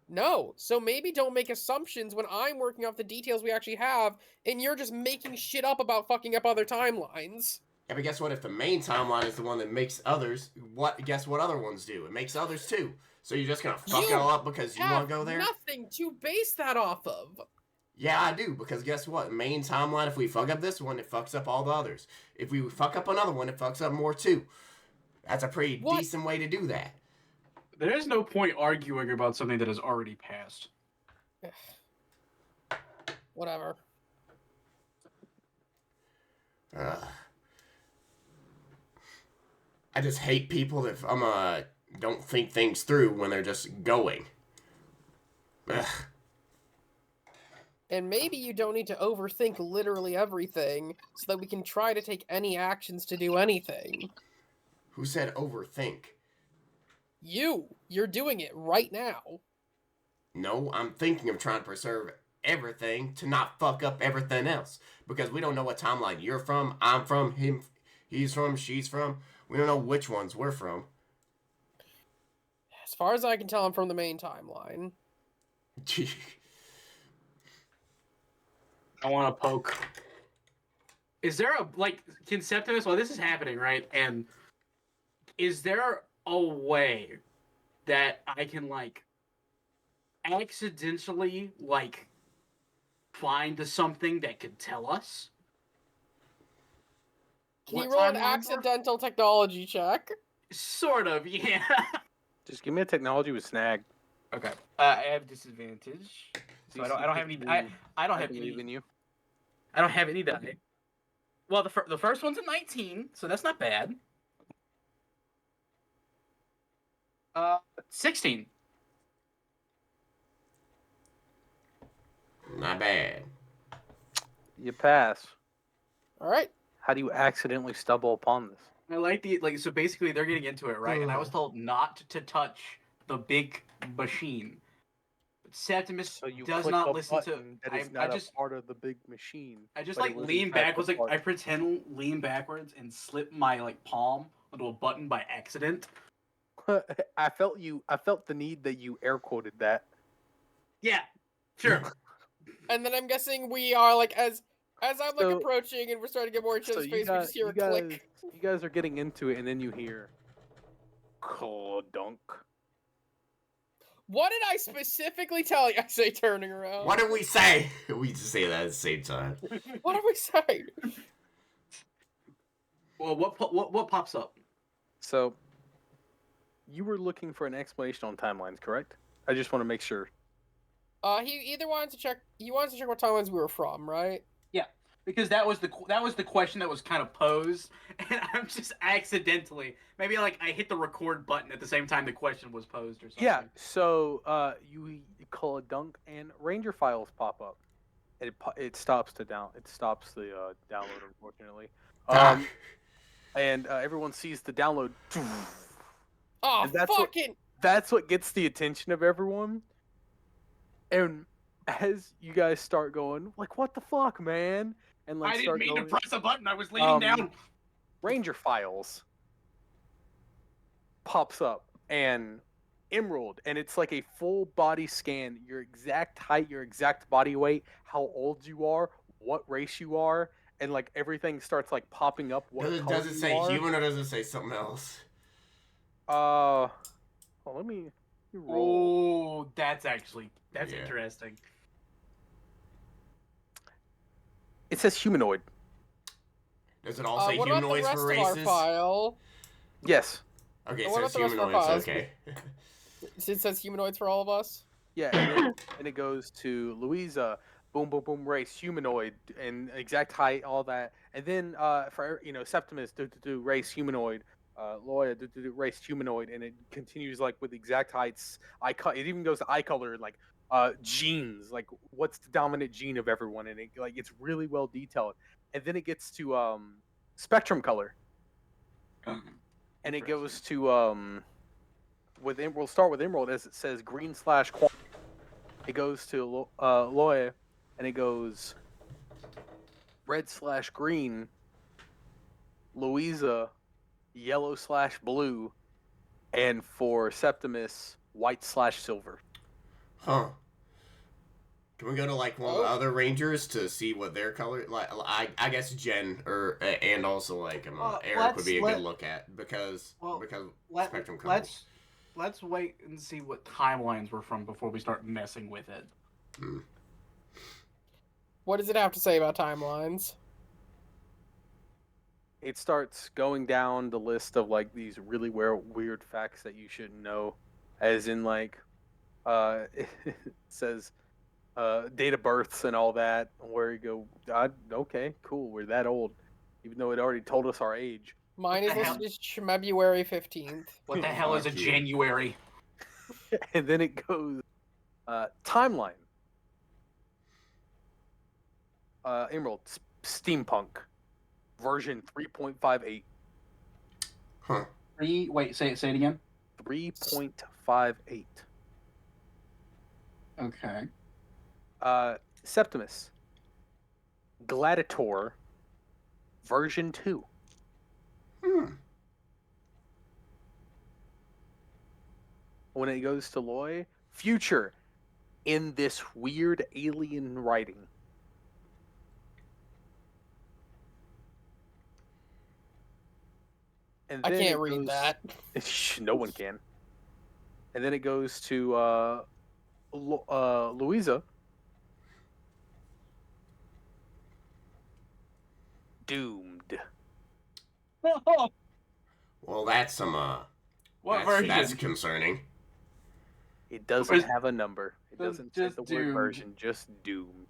No. So maybe don't make assumptions when I'm working off the details we actually have, and you're just making shit up about fucking up other timelines. Yeah, but guess what? If the main timeline is the one that makes others, guess what other ones do? It makes others too. So you're just gonna fuck it You all up because you want to go there? Nothing to base that off of. Yeah, I do, because guess what? Main timeline, if we fuck up this one, it fucks up all the others. If we fuck up another one, it fucks up more too. That's a pretty What? decent way to do that. There is no point arguing about something that has already passed. Whatever. I just hate people that don't think things through when they're just going. Ugh. And maybe you don't need to overthink literally everything so that we can try to take any actions to do anything. Who said overthink? You're doing it right now. No, I'm thinking of trying to preserve everything to not fuck up everything else. Because we don't know what timeline you're from, I'm from, he's from, she's from. We don't know which ones we're from. As far as I can tell, I'm from the main timeline. I want to poke. Is there a can Septimus? Well, this is happening, right? And is there a way that I can accidentally find something that could tell us? Can What you roll an timelines are? accidental technology check? Sort of, yeah. Just give me a technology with snag. Okay. I have disadvantage, so I don't have any. I don't have believe any. in you. I don't have any die. Well, the first one's a 19, so that's not bad. 16. Not bad. You pass. All right. How do you accidentally stumble upon this? I like so basically they're getting into it, right? And I was told not to touch the big machine. But Septimus So you does click not a listen to. button that is I not just a part of the big machine. I just but it was lean inside the backwards, part. I pretend lean backwards and slip my palm onto a button by accident. I felt the need that you air quoted that. Yeah, sure. And then I'm guessing we are as I'm So- approaching and we're starting to get more each So other's face, we just hear a click. you guys are getting into it, and then you hear dunk. What did I specifically tell you? I say turning around. What did we say? We just say that at the same time. What did we say? Well, what pops up? So, you were looking for an explanation on timelines, correct? I just want to make sure. He either wanted to check. He wanted to check what timelines we were from, right? Because that was the question that was kind of posed, and I'm just accidentally maybe I hit the record button at the same time the question was posed or something. Yeah. So, you call a dunk, and Ranger files pop up. It stops the download, unfortunately. And everyone sees the download. Oh, And that's what- fucking! That's what gets the attention of everyone. And as you guys start going, what the fuck, man? And I didn't start mean to going, press a button. I was leaning down. Ranger Files pops up, and Emerald, and it's like a full body scan, your exact height, your exact body weight, how old you are, what race you are, and like everything starts like popping up. What color Does it you say are. human or does it say something else? Well, let me roll. Oh, that's Yeah. interesting. It says humanoid. Does it all say what about the humanoids rest for of our races? file? Yes. Okay, What so about it's the rest of our humanoids. files? Okay. It says humanoids for all of us. Yeah, and it goes to Louisa, boom, boom, boom, race, humanoid, and exact height, all that. And then for Septimus, do race, humanoid. Loya, do race, humanoid, and it continues like with exact heights. It even goes to eye color, like genes, like what's the dominant gene of everyone, and it's really well detailed. And then it gets to spectrum color, and it goes to we'll start with Emerald as it says green/quantum. It goes to Loy, and it goes red/green, Louisa, yellow/blue, and for Septimus, white/silver. Huh. Can we go to like one of the other rangers to see what their color? Like, I guess Jen and also like Eric would be a good look at because spectrum color. Let's wait and see what timelines we're from before we start messing with it. What does it have to say about timelines? It starts going down the list of like these really weird facts that you shouldn't know, as in like it says date of births and all that, where you go, okay, cool, we're that old, even though it already told us our age. Mine is listed as February 15th. What the hell is a January? And then it goes timeline. Emerald steampunk version 3.58. Huh. Say it again. 3.58. Okay. Septimus Gladiator version 2. When it goes to Loy, future in this weird alien writing. And I then can't it read goes- that. No one can. And then it goes to Louisa. Doomed. Well, that's some What version? That's concerning. It doesn't have a number. It Just doesn't say the word doomed. version, just doomed.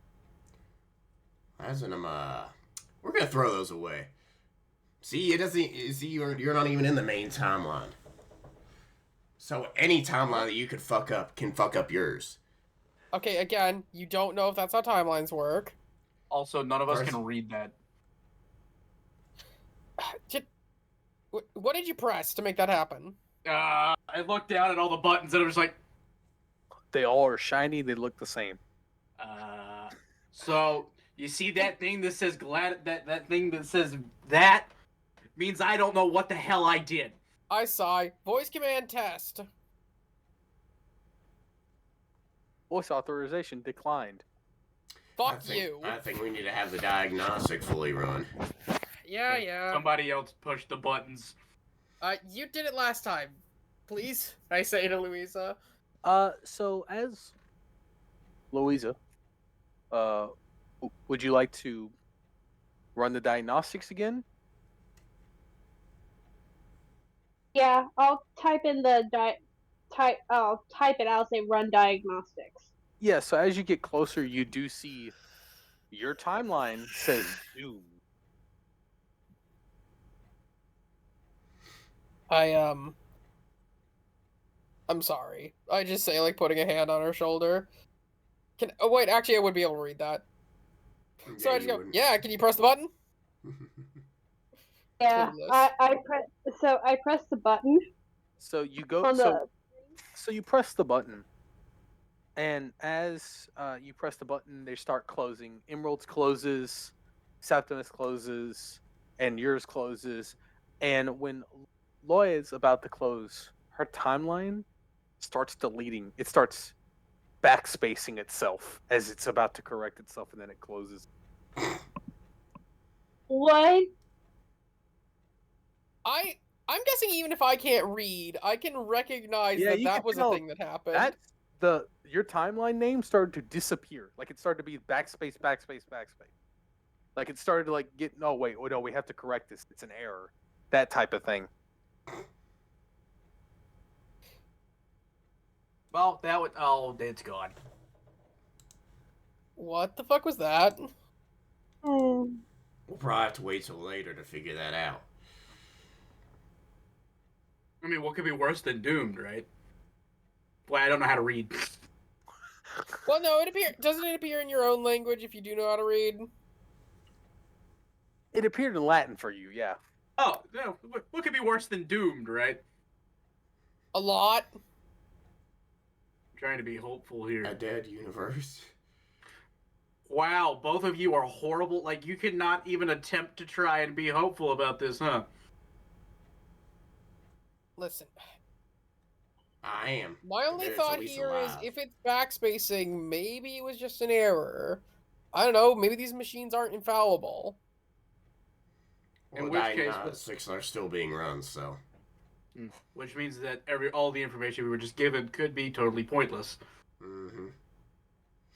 That's an we're gonna throw those away. See, it doesn't. See, you're not even in the main timeline. So any timeline that you could fuck up can fuck up yours. Okay, again, you don't know if that's how timelines work. Also, none of us First- can read that. What did you press to make that happen? I looked down at all the buttons and I was like, They all are shiny. They look the same. so you see that thing that says that thing that says that means I don't know what the hell I did. I sigh. Voice command test. Voice authorization declined. Fuck you. I think we need to have the diagnostic fully run. Yeah. Somebody else pushed the buttons. You did it last time. Please, I say to Louisa. So as Louisa, would you like to run the diagnostics again? Yeah, I'll type in the I'll type it. I'll say run diagnostics. Yeah. So as you get closer, you do see your timeline says doom. I'm sorry. I just say like putting a hand on her shoulder. Oh wait, actually I would be able to read that. So I just go, yeah, can you press the button? Yeah, Clueless. I press the button So you go. on the. So you press the button, and as you press the button, they start closing. Emerald's closes, Septimus closes, and yours closes. And when Loy is about to close, her timeline starts deleting. It starts backspacing itself as it's about to correct itself, and then it closes. What? I'm guessing even if I can't read, I can recognize Yeah, that you that can was a tell thing that happened. That your timeline name started to disappear. Like it started to be backspace, backspace, backspace. Like it started to like get. No, wait, oh no, we have to correct this. It's an error. That type of thing. Well, that would. Oh, it's gone. What the fuck was that? Hmm. We'll probably have to wait till later to figure that out. I mean, what could be worse than doomed, right? Boy, I don't know how to read. Well, no, doesn't it appear in your own language if you do know how to read? It appeared in Latin for you, yeah. Oh, no. What could be worse than doomed, right? A lot. I'm trying to be hopeful here. A dead universe. Wow, both of you are horrible. Like, you could not even attempt to try and be hopeful about this, huh? Listen, I am. my only Then it's thought at least here is alive. if it's backspacing, maybe it was just an error. I don't know, maybe these machines aren't infallible. In Well, which case, diagnostics are still being run, so. which means that all the information we were just given could be totally pointless. Mm-hmm.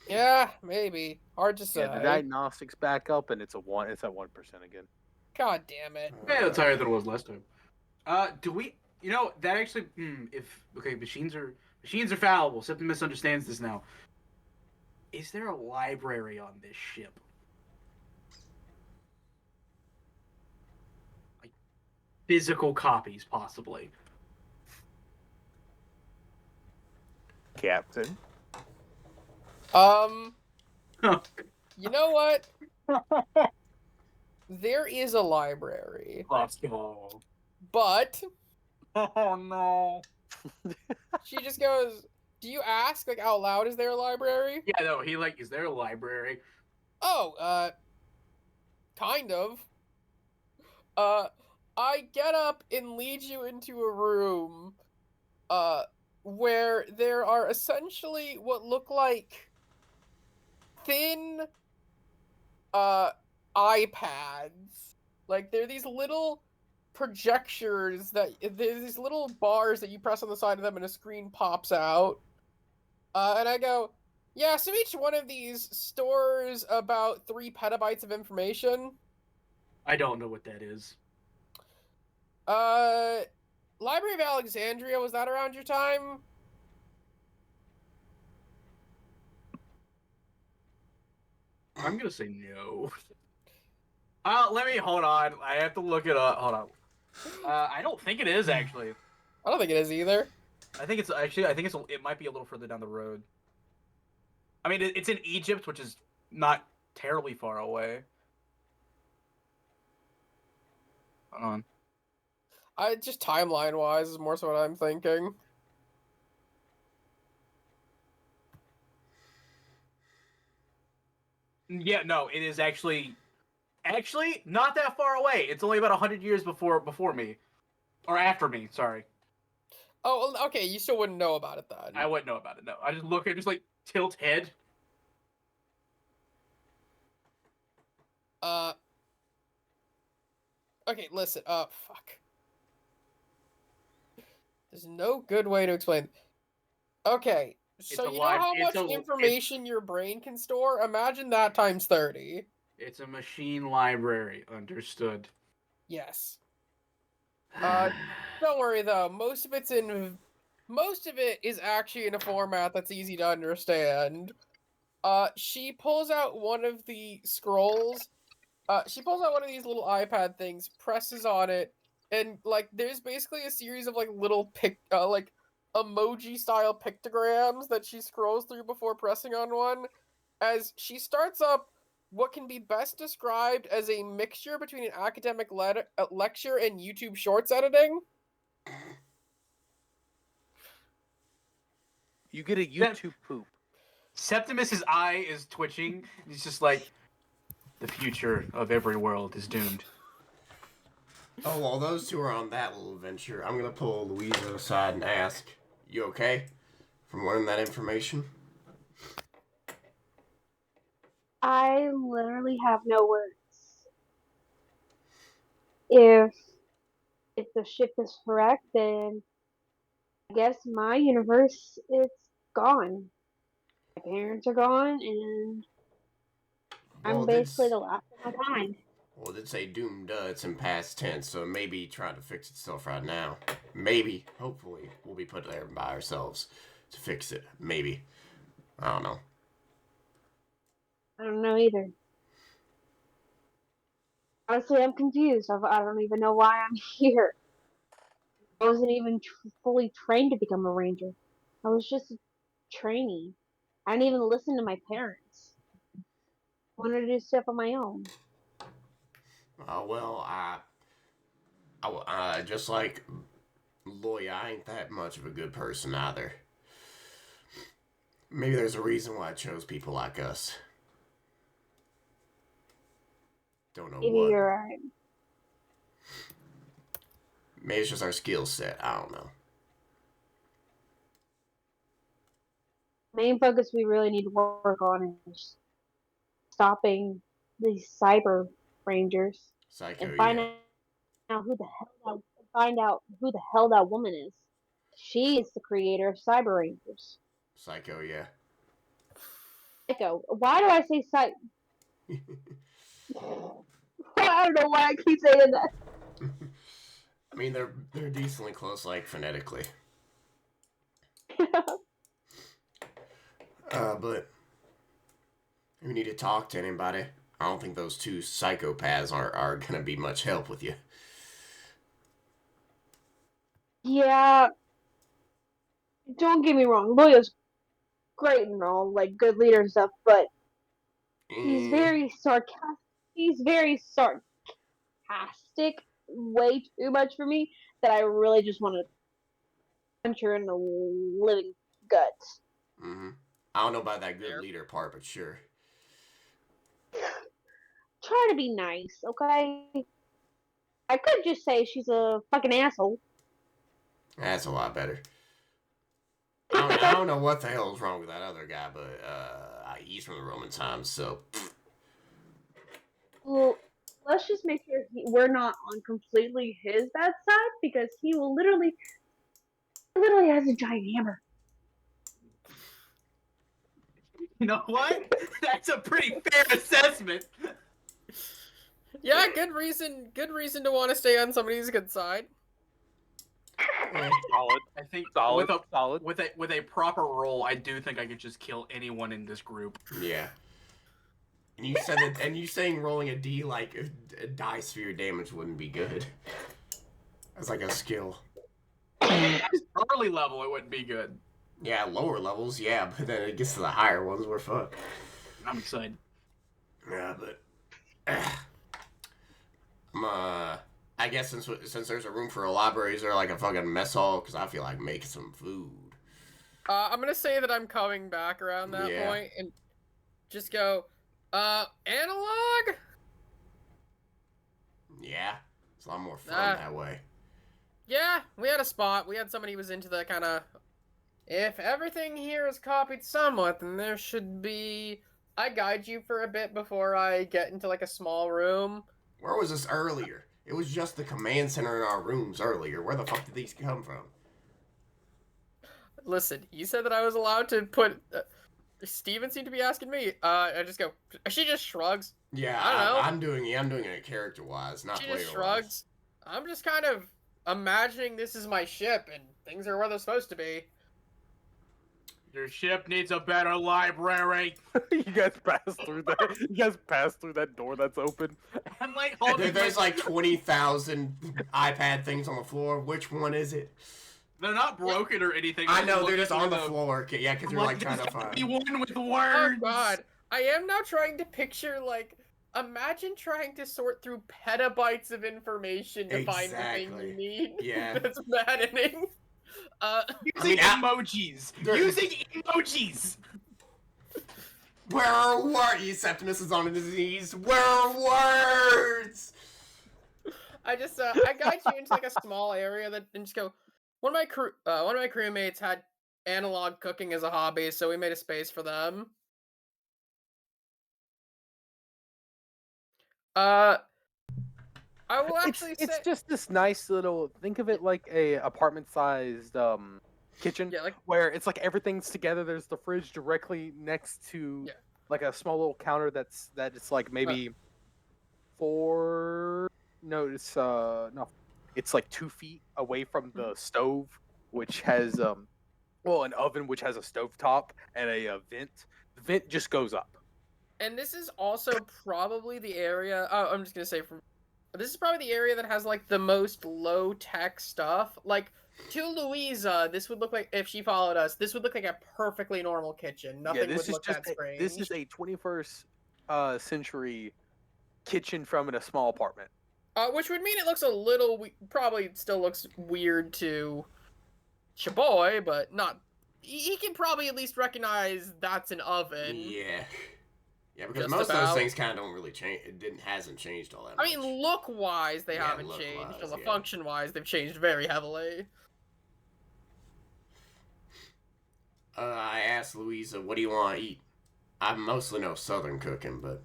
Yeah, maybe. Hard to say. Yeah, the diagnostics back up, and it's at 1% again. God damn it. Yeah, that's higher than it was last time. Do we? You know that actually. Machines are fallible. Septim misunderstands this now. Is there a library on this ship? Like physical copies, possibly. Captain. You know what? There is a library, Let's go. but Oh no. she just goes, do you ask, like, out loud, is there a library? Yeah, no. He like, is there a library? Oh, kind of. I get up and lead you into a room, where there are essentially what look like thin, iPads. Like, they're these little projectors there's these little bars that you press on the side of them and a screen pops out. And I go, yeah, so each one of these stores about 3 petabytes of information. I don't know what that is. Library of Alexandria, was that around your time? I'm gonna say no. Let me hold on. I have to look it up. Hold on. I don't think it is actually. I don't think it is either. I think it's it might be a little further down the road. I mean, it's in Egypt, which is not terribly far away. Hold on. Just timeline-wise is more so what I'm thinking. Yeah, no, it is actually not that far away. It's only about 100 years before me, or after me. Sorry, Oh, well, okay, you still wouldn't know about it then. I wouldn't know about it. No, I just look at just like tilt head. Okay, listen, fuck. There's no good way to explain. Okay, so a you know live- how it's much a- information your brain can store? Imagine that times 30. It's a machine library. Understood. Yes. Don't worry though. Most of it is actually in a format that's easy to understand. She pulls out one of the scrolls. She pulls out one of these little iPad things, presses on it, and like there's basically a series of like little like emoji style pictograms that she scrolls through before pressing on one. As she starts up what can be best described as a mixture between an academic lecture and YouTube Shorts editing. You get a YouTube poop. Septimus's eye is twitching. He's just like, the future of every world is doomed. Oh, while those two are on that little adventure, I'm gonna pull Louisa aside and ask, "You okay?" from learning that information? I literally have no words. If the ship is correct, then I guess my universe is gone. My parents are gone, and Well, I'm it did, basically the last of my kind. well, it did say doomed. It's in past tense, so maybe trying to fix itself right now. Maybe, hopefully, we'll be put there by ourselves to fix it. Maybe. I don't know. I don't know either. Honestly, I'm confused. I don't even know why I'm here. I wasn't even fully trained to become a ranger. I was just a trainee. I didn't even listen to my parents. I wanted to do stuff on my own. Well, just like Loya, I ain't that much of a good person either. Maybe there's a reason why I chose people like us. Don't know Maybe what. you're right. Maybe it's just our skill set. I don't know. Main focus we really need to work on is stopping these cyber rangers Psycho, and find yeah. out who the hell that woman is. She is the creator of Cyber Rangers. Psycho, yeah. Psycho. Why do I say psych? I don't know why I keep saying that. I mean, they're decently close, like phonetically. But if you need to talk to anybody, I don't think those two psychopaths are gonna be much help with you. Yeah, don't get me wrong. Loya's great and all, like good leader and stuff, but he's Eh, very sarcastic. He's very sarcastic, way too much for me. That I really just want to punch her in the living guts. mm-hmm. I don't know about that good leader part, but sure. Try to be nice, okay? I could just say she's a fucking asshole. That's a lot better. I don't know what the hell is wrong with that other guy, but he's from the Roman times, so. Well, let's just make sure we're not on completely his bad side because he will literally has a giant hammer. You know what? That's a pretty fair assessment. Yeah, good reason to want to stay on somebody's good side. Solid. I think Solid. with a Solid. with a proper roll, I do think I could just kill anyone in this group. Yeah. And you said that, and you saying rolling a D like a dice for your damage wouldn't be good. That's like a skill. Early level, it wouldn't be good. Yeah, lower levels, yeah, but then it gets to the higher ones, we're fucked. I'm excited. Yeah, but I guess since there's a room for a library, is there like a fucking mess hall? Because I feel like making some food. I'm gonna say that I'm coming back around that Yeah. point and just go, analog? Yeah, it's a lot more fun that way. Yeah, we had a spot. We had somebody who was into the kind of, if everything here is copied somewhat, then there should be, I guide you for a bit before I get into like a small room. Where was this earlier? It was just the command center in our rooms earlier. Where the fuck did these come from? Listen, you said that I was allowed to put, Steven seemed to be asking me. I just go, she just shrugs. Yeah, I don't know. I'm doing it character-wise, not She player-wise. just shrugs. I'm just kind of imagining this is my ship and things are where they're supposed to be. Your ship needs a better library. You guys pass through that. You guys pass through that door that's open. I'm like holding. There's like 20,000 iPad things on the floor. Which one is it? They're not broken or anything. I know, they're looking just on the through floor. Yeah, because you're like trying to find. Be one with Oh words. god. I am now trying to picture, like, imagine trying to sort through petabytes of information to find the thing Exactly. you need. Yeah. That's maddening. Using emojis. Using emojis. Where are words? Septimus is on his knees. Where are words? I just, I guide you into, like, a small area that, and just go, one of my crewmates had analog cooking as a hobby, so we made a space for them. I will actually It's say, just this nice little. Think of it like a apartment-sized kitchen, yeah, like where it's like everything's together. There's the fridge directly next to Yeah. like a small little counter that it's like maybe four. No, it's no, it's like 2 feet away from the stove, which has well, an oven which has a stove top and a vent. The vent just goes up. and this is also probably the area. Oh, I'm just gonna say this is probably the area that has like the most low tech stuff. Like to Louisa, this would look like if she followed us. This would look like a perfectly normal kitchen. Nothing Yeah, this would is look just that strange. this is a 21st century kitchen from in a small apartment. Which would mean it looks a little. Probably still looks weird to Chaboy, but not. He can probably at least recognize that's an oven. Yeah. Yeah, because Just most of about. those things kind of don't really change. It hasn't changed all that I much. mean, look-wise, they Yeah, haven't look-wise, changed. Although yeah. function-wise, they've changed very heavily. I asked Louisa, what do you want to eat? I mostly know Southern cooking, but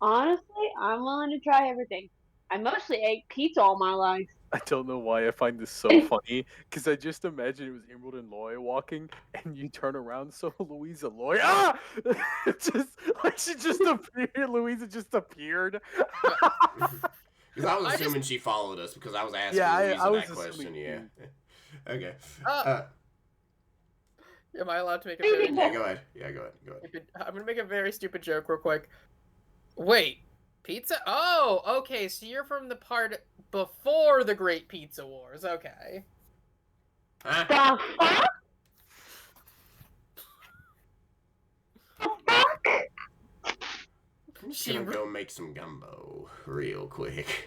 Honestly, I'm willing to try everything. I mostly ate pizza all my life. I don't know why I find this so funny, because I just imagine it was Emerald and Loy walking, and you turn around, so Louisa Loy, just like she just appeared. Louisa just appeared. because I was I assuming she followed us because I was asking Yeah, Louisa I was that question. assuming Yeah. Okay. Am I allowed to make a Maybe very? Yeah, go ahead. Yeah, go ahead. Go ahead. I'm gonna make a very stupid joke real quick. Wait, pizza? Oh, okay. So you're from the part before the Great Pizza Wars. Okay. Huh? The fuck? The fuck? I'm just She gonna re- go make some gumbo real quick.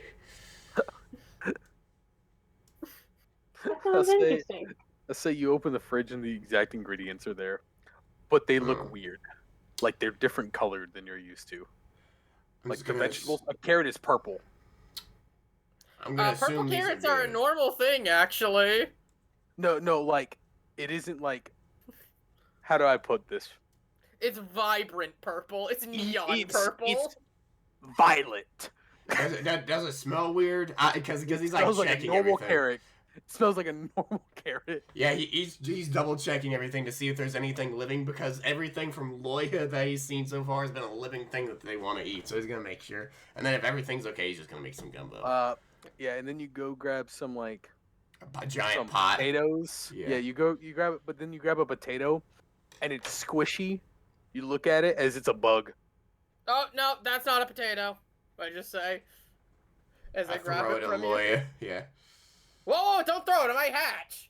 That sounds say- interesting. Let's say you open the fridge and the exact ingredients are there, but they look Oh. weird, like they're different colored than you're used to. I'm Like just the gonna vegetables, a carrot is purple. I'm gonna Purple assume these carrots are are a good. normal thing, actually. No, like it isn't like. How do I put this? It's vibrant purple. It's neon It's- purple. it's violet. Does it smell weird? Because he's like Smells like a checking normal everything. carrot. It smells like a normal carrot. Yeah, he's double checking everything to see if there's anything living because everything from Loya that he's seen so far has been a living thing that they want to eat. So he's gonna make sure, and then if everything's okay, he's just gonna make some gumbo. Yeah, and then you go grab some like A giant some pot. potatoes. Yeah. Yeah, you grab it, but then you grab a potato, and it's squishy. You look at it as it's a bug. Oh no, that's not a potato. I just say, as I, grab throw it it from at you. Loya. Yeah. Whoa! Don't throw it! It might hatch.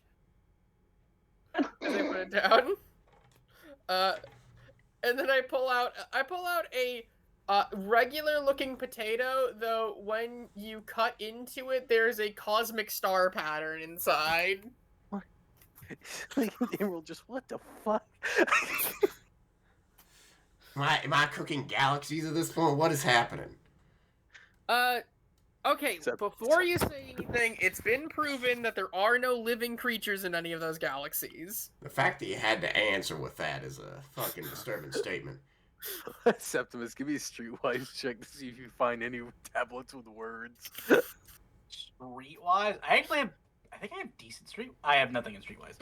As I put it down. And then I pull out a regular-looking potato. Though when you cut into it, there's a cosmic star pattern inside. Like Emerald, just what the fuck? Am I cooking galaxies at this point? What is happening? Okay, Except- before you say anything, it's been proven that there are no living creatures in any of those galaxies. The fact that you had to answer with that is a fucking disturbing statement. Septimus, give me a streetwise check to see if you find any tablets with words. Streetwise, I think I have decent street. I have nothing in streetwise.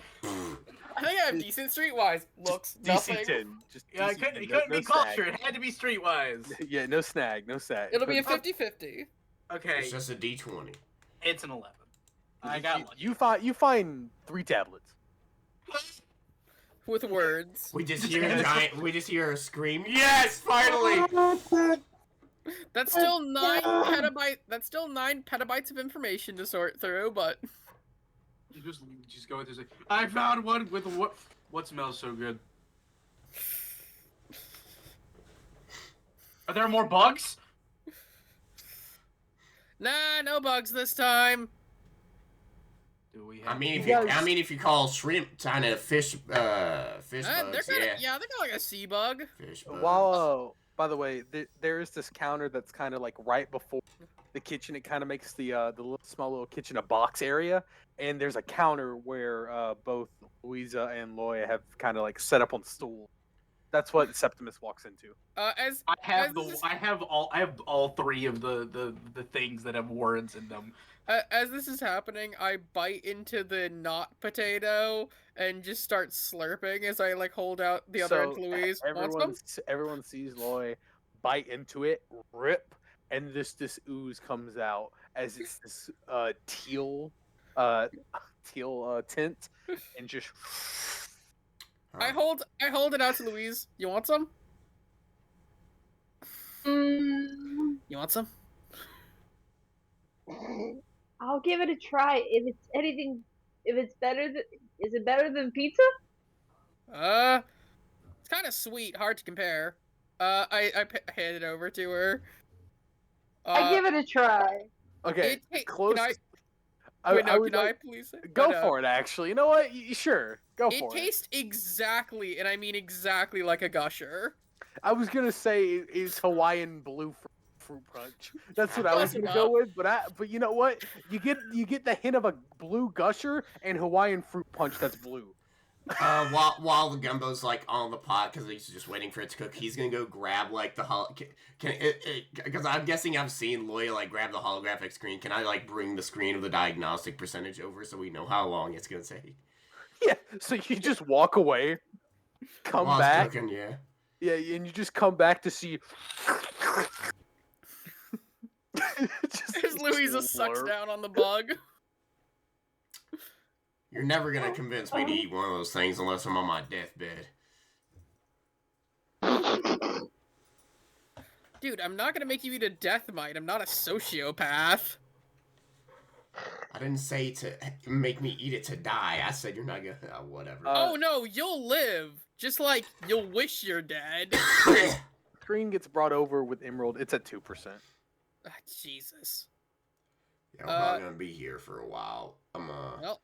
I think I have decent streetwise. Looks, DC nothing. 10. Just Yeah, DC 10. it No- couldn't no be snag. culture. It had to be streetwise. Yeah, no snag, no snag. It'll be a Oh. 50-50. Okay, It's just a D20. it's an 11. I got lucky. you find 3 tablets. With words. We just hear a giant. We just hear a scream. Yes, finally! That's still 9 petabyte. That's still 9 petabytes of information to sort through, but You just go with this. I found one with what smells so good. Are there more bugs? nah, no bugs this time. Do we I have? mean, You guys- if you call shrimp kind of fish, fish They're bugs, kind of yeah, they're kind of like a sea bug. fish bugs. While By the way, there is this counter that's kind of like right before the kitchen. It kind of makes the little, small little kitchen a box area, and there's a counter where both Louisa and Loya have kind of like set up on stool. That's what Septimus walks into. As I have this is- I have all three of the things that have words in them. as this is happening, I bite into the not potato and just start slurping as I like hold out the other end to Louise. Want some? Everyone sees Loy bite into it, rip, and this ooze comes out as it's this teal tint, and just. I hold it out to Louise. You want some? Mm, You want some? I'll give it a try. If it's better than, is it better than pizza? It's kind of sweet, hard to compare. I hand it over to her. I give it a try. Okay, close. Can I I would like, please? go for it. Actually, you know what? Sure, go It for it. tastes exactly, and I mean exactly like a gusher. I was gonna say it's Hawaiian blue fruit punch. That's what I was Close gonna go enough. with. But you know what? You get the hint of a blue gusher and Hawaiian fruit punch that's blue. While the gumbo's like on the pot because he's just waiting for it to cook, he's gonna go grab like the because I'm guessing I've seen Loya like grab the holographic screen. Can I like bring the screen of the diagnostic percentage over so we know how long it's gonna take? Yeah. So you just walk away, come While it's back. cooking, yeah. Yeah, and you just come back to see. As Louisa sucks slurp. down on the bug. You're never gonna convince me to eat one of those things unless I'm on my deathbed. Dude, I'm not gonna make you eat a death mite. I'm not a sociopath. I didn't say to make me eat it to die. I said you're not gonna. Whatever. Oh no, you'll live. Just like you'll wish you're dead. Screen gets brought over with Emerald. It's at 2%. Ah, Jesus. Yeah, we're probably gonna be here for a while. Well,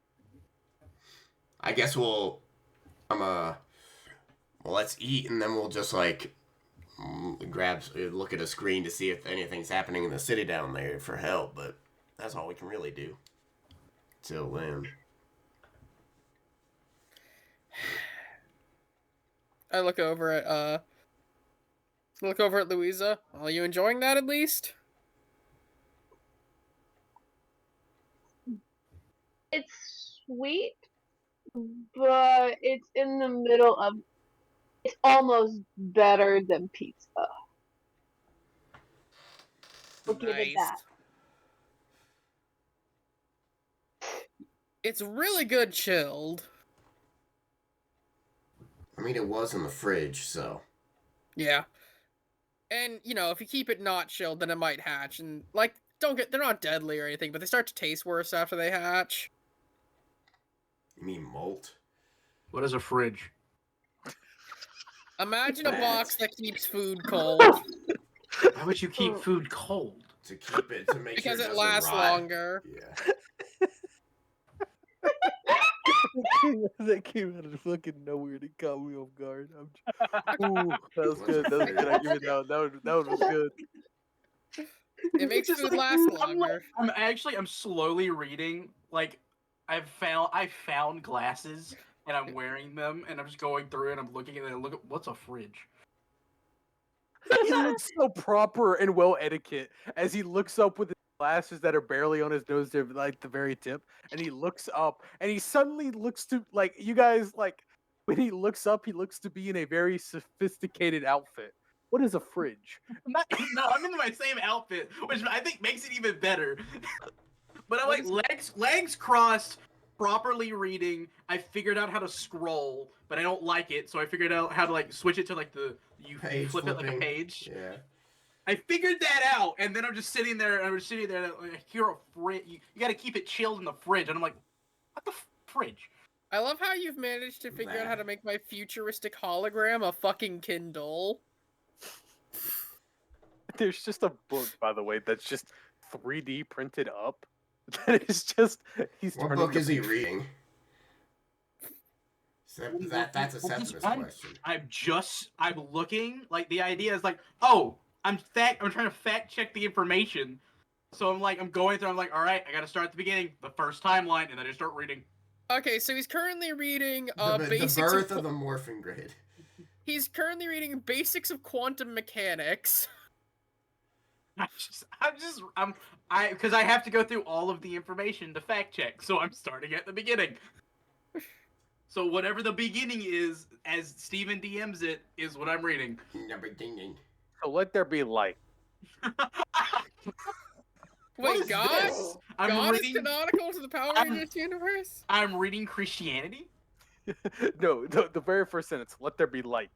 I guess well, let's eat and then we'll just like look at a screen to see if anything's happening in the city down there for help. But that's all we can really do till then. I look over at Louisa. Are you enjoying that at least? It's sweet, but it's in the middle of. It's almost better than pizza. We'll give it that. It's really good chilled. I mean, it was in the fridge, so. Yeah. And, you know, if you keep it not chilled, then it might hatch. And, like, they're not deadly or anything, but they start to taste worse after they hatch. You mean molt? What is a fridge? Imagine a box that keeps food cold. Why would you keep food cold? To keep it to make Because sure it doesn't lasts rot. longer. Yeah. That came out of fucking nowhere to caught me off guard. Ooh, that was good. That was good. I give it that one was good. It makes Just food like, last I'm like- longer. I'm slowly reading. Like, I found glasses and I'm wearing them and I'm just going through and I'm looking at it. And look at what's a fridge. He looks so proper and well etiquette as he looks up with his glasses that are barely on his nose, they're like the very tip, and he looks up and he suddenly looks to like you guys like when he looks up, he looks to be in a very sophisticated outfit. What is a fridge? No, I'm in my same outfit, which I think makes it even better. But I'm like legs crossed, properly reading. I figured out how to scroll, but I don't like it, so I figured out how to like switch it to like you Page flip it like a flipping. page. Yeah. I figured that out, and then I'm just sitting there, and like, you're a fridge. You got to keep it chilled in the fridge, and I'm like, what the fridge? I love how you've managed to figure out how to make my futuristic hologram a fucking Kindle. There's just a book, by the way, that's just 3D printed up. That is just he's What turning book the is he reading? That's a Septimus question. I'm looking, like, the idea is like, I'm trying to fact check the information. So I'm going through, I'm like, all right, I gotta start at the beginning, the first timeline, and then I start reading. Okay, so he's currently reading The basics birth of the morphing grid. He's currently reading Basics of Quantum Mechanics. Because I have to go through all of the information to fact check, so I'm starting at the beginning. So whatever the beginning is, as Steven DMs it, is what I'm reading. Number ding. So let there be light. What Wait, is God? this? God is canonical to the Power Rangers universe? I'm reading Christianity? No, the very first sentence, let there be light.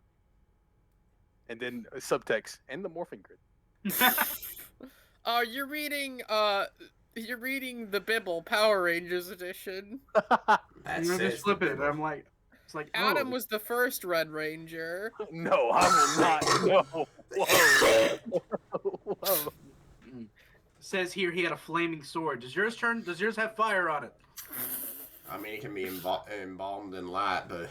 And then subtext, and the morphing grid. You're reading the Bibble Power Rangers edition. That's I'm just flipping it. I'm like, it's like, Adam was the first Red Ranger. No, I will not. No. Whoa. Whoa. Says here he had a flaming sword. Does yours have fire on it? I mean, it can be embalmed in light, but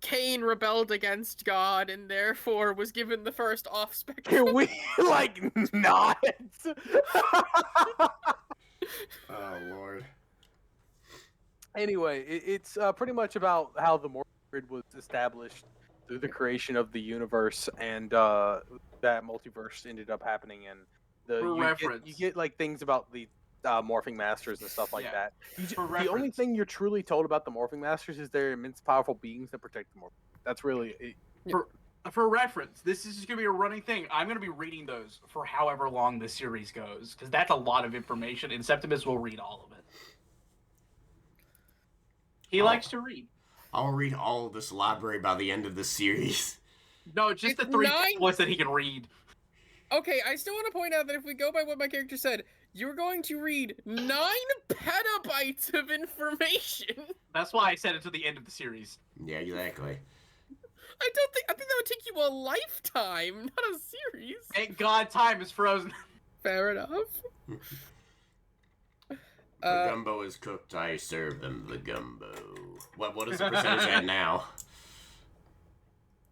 Cain rebelled against God and therefore was given the first off-spec. Can we, like, not? oh lord. Anyway, it's pretty much about how the morphing grid was established through the creation of the universe, and that multiverse ended up happening. And you get like things about the morphing masters and stuff like that. The only thing you're truly told about the morphing masters is they're immense, powerful beings that protect the morphing. That's really it. For reference, this is just gonna be a running thing. I'm gonna be reading those for however long the series goes, because that's a lot of information, and Septimus will read all of it. He likes to read. I'll read all of this library by the end of the series. No, just the 3 books that he can read. Okay, I still want to point out that if we go by what my character said, you're going to read 9 petabytes of information. That's why I said it to the end of the series. Yeah, exactly. I think that would take you a lifetime, not a series. Thank God time is frozen. Fair enough. The gumbo is cooked, I serve them the gumbo. What is the percentage at now?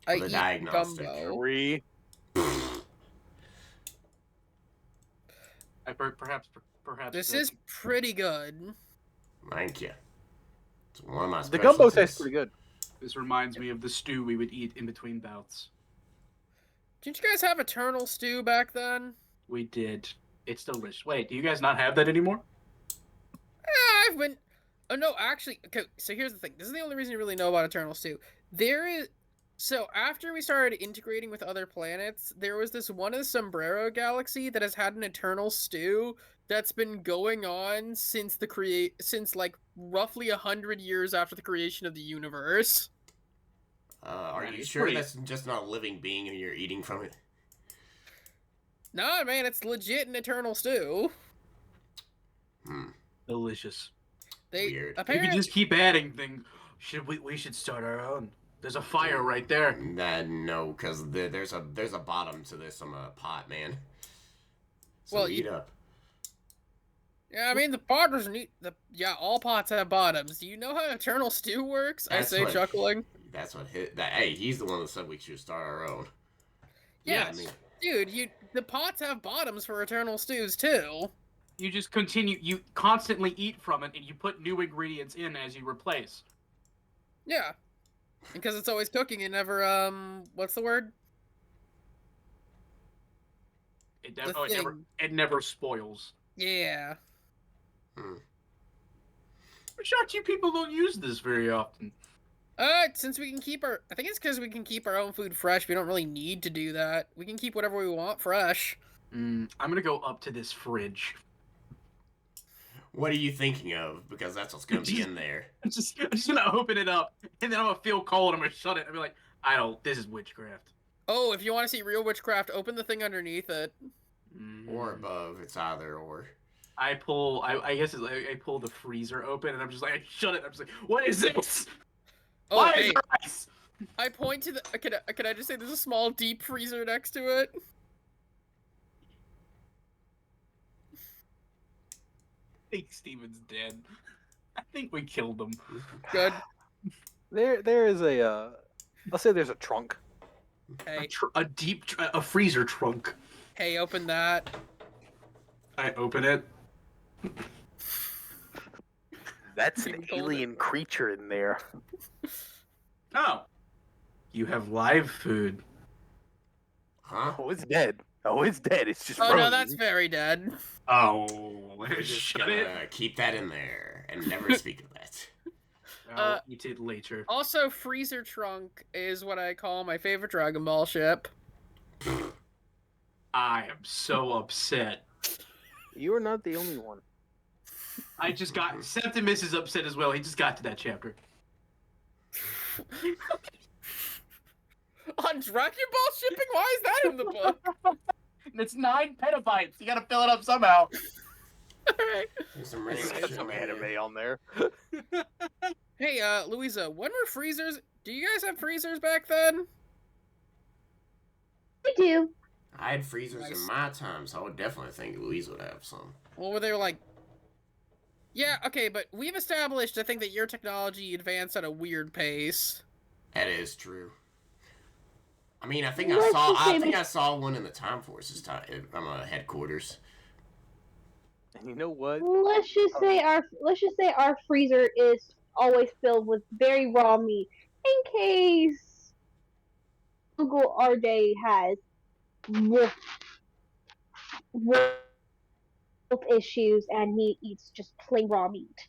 I The eat diagnostic. gumbo. 3. Perhaps. This is pretty good. Thank you. It's one of my The gumbo specialties. tastes pretty good. This reminds me of the stew we would eat in between bouts. Didn't you guys have Eternal Stew back then? We did. It's delicious. Wait, do you guys not have that anymore? I've been... Oh, no, actually... Okay, so here's the thing. This is the only reason you really know about Eternal Stew. There is... So, after we started integrating with other planets, there was this one in the Sombrero Galaxy that has had an Eternal Stew that's been going on since since, like, roughly 100 years after the creation of the universe. Are Man, you it's sure pretty- that's just not a living being and you're eating from it? Nah, man, it's legit an Eternal Stew. Delicious. Weird. You Apparently... can just keep adding things. We should start our own. There's a fire right there. No, because there's a bottom to this pot, man. So Well, eat up. Yeah, I mean, the pot doesn't need... all pots have bottoms. Do you know how Eternal Stew works? That's I say, what- chuckling. That's what hit. Hey, he's the one that said we should start our own. Yeah, I mean, dude, the pots have bottoms for Eternal Stews, too. You just continue. You constantly eat from it, and you put new ingredients in as you replace. Yeah. Because it's always cooking, it never, what's the word? It never spoils. Yeah. I'm shocked you people don't use this very often. Since we can keep I think it's because we can keep our own food fresh, we don't really need to do that. We can keep whatever we want fresh. I'm gonna go up to this fridge. what are you thinking of? Because that's what's gonna be in there. I'm just gonna open it up, and then I'm gonna feel cold. I'm gonna shut it. I'll be like, this is witchcraft. Oh, if you want to see real witchcraft, open the thing underneath it. Or above. It's either or. I pull the freezer open, and I'm just like, I shut it. I'm just like, what is this? Oh, Why hey, is there ice? I point to the... Can I just say there's a small deep freezer next to it? I think Steven's dead. I think we killed them. Good. There is a let's say there's a trunk. Hey, A freezer trunk. hey, open that. I open it. That's You an told it. alien creature in there. Oh, you have live food. Huh? Oh, it's dead. Oh, it's dead. It's just Oh no, frozen. that's very dead. Oh, We're just shut it. gonna keep that in there and never speak of that. I'll eat it later. Also, Freezer Trunk is what I call my favorite Dragon Ball ship. I am so upset. You are not the only one. I just got Septimus is upset as well. He just got to that chapter. On Dragon Ball shipping? Why is that in the book? It's 9 petabytes. You gotta fill it up somehow. Alright. There's some It's random got shit some in there. anime on there. Hey, Louisa, when were freezers? Do you guys have freezers back then? We do. I had freezers Nice. in my time, so I would definitely think Louise would have some. Well, were they like... Yeah, okay, but we've established, I think, that your technology advanced at a weird pace. That is true. I mean, I think Let's just say I saw one in the Time Forces headquarters. And you know what? Let's just say our freezer is always filled with very raw meat in case Uncle RJ has wolf issues and he eats just plain raw meat.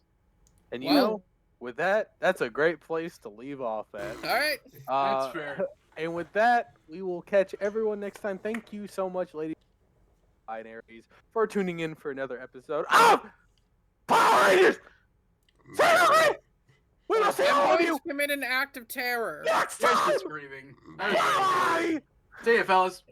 And you Well- know, with that, that's a great place to leave off at. Alright. Uh, fair. And with that, we will catch everyone next time. Thank you so much, ladies and Aries, for tuning in for another episode of Power Rangers! Celebrate! We will see all of you Employees commit an act of terror. next Just time! screaming. Bye. Bye! See ya, fellas.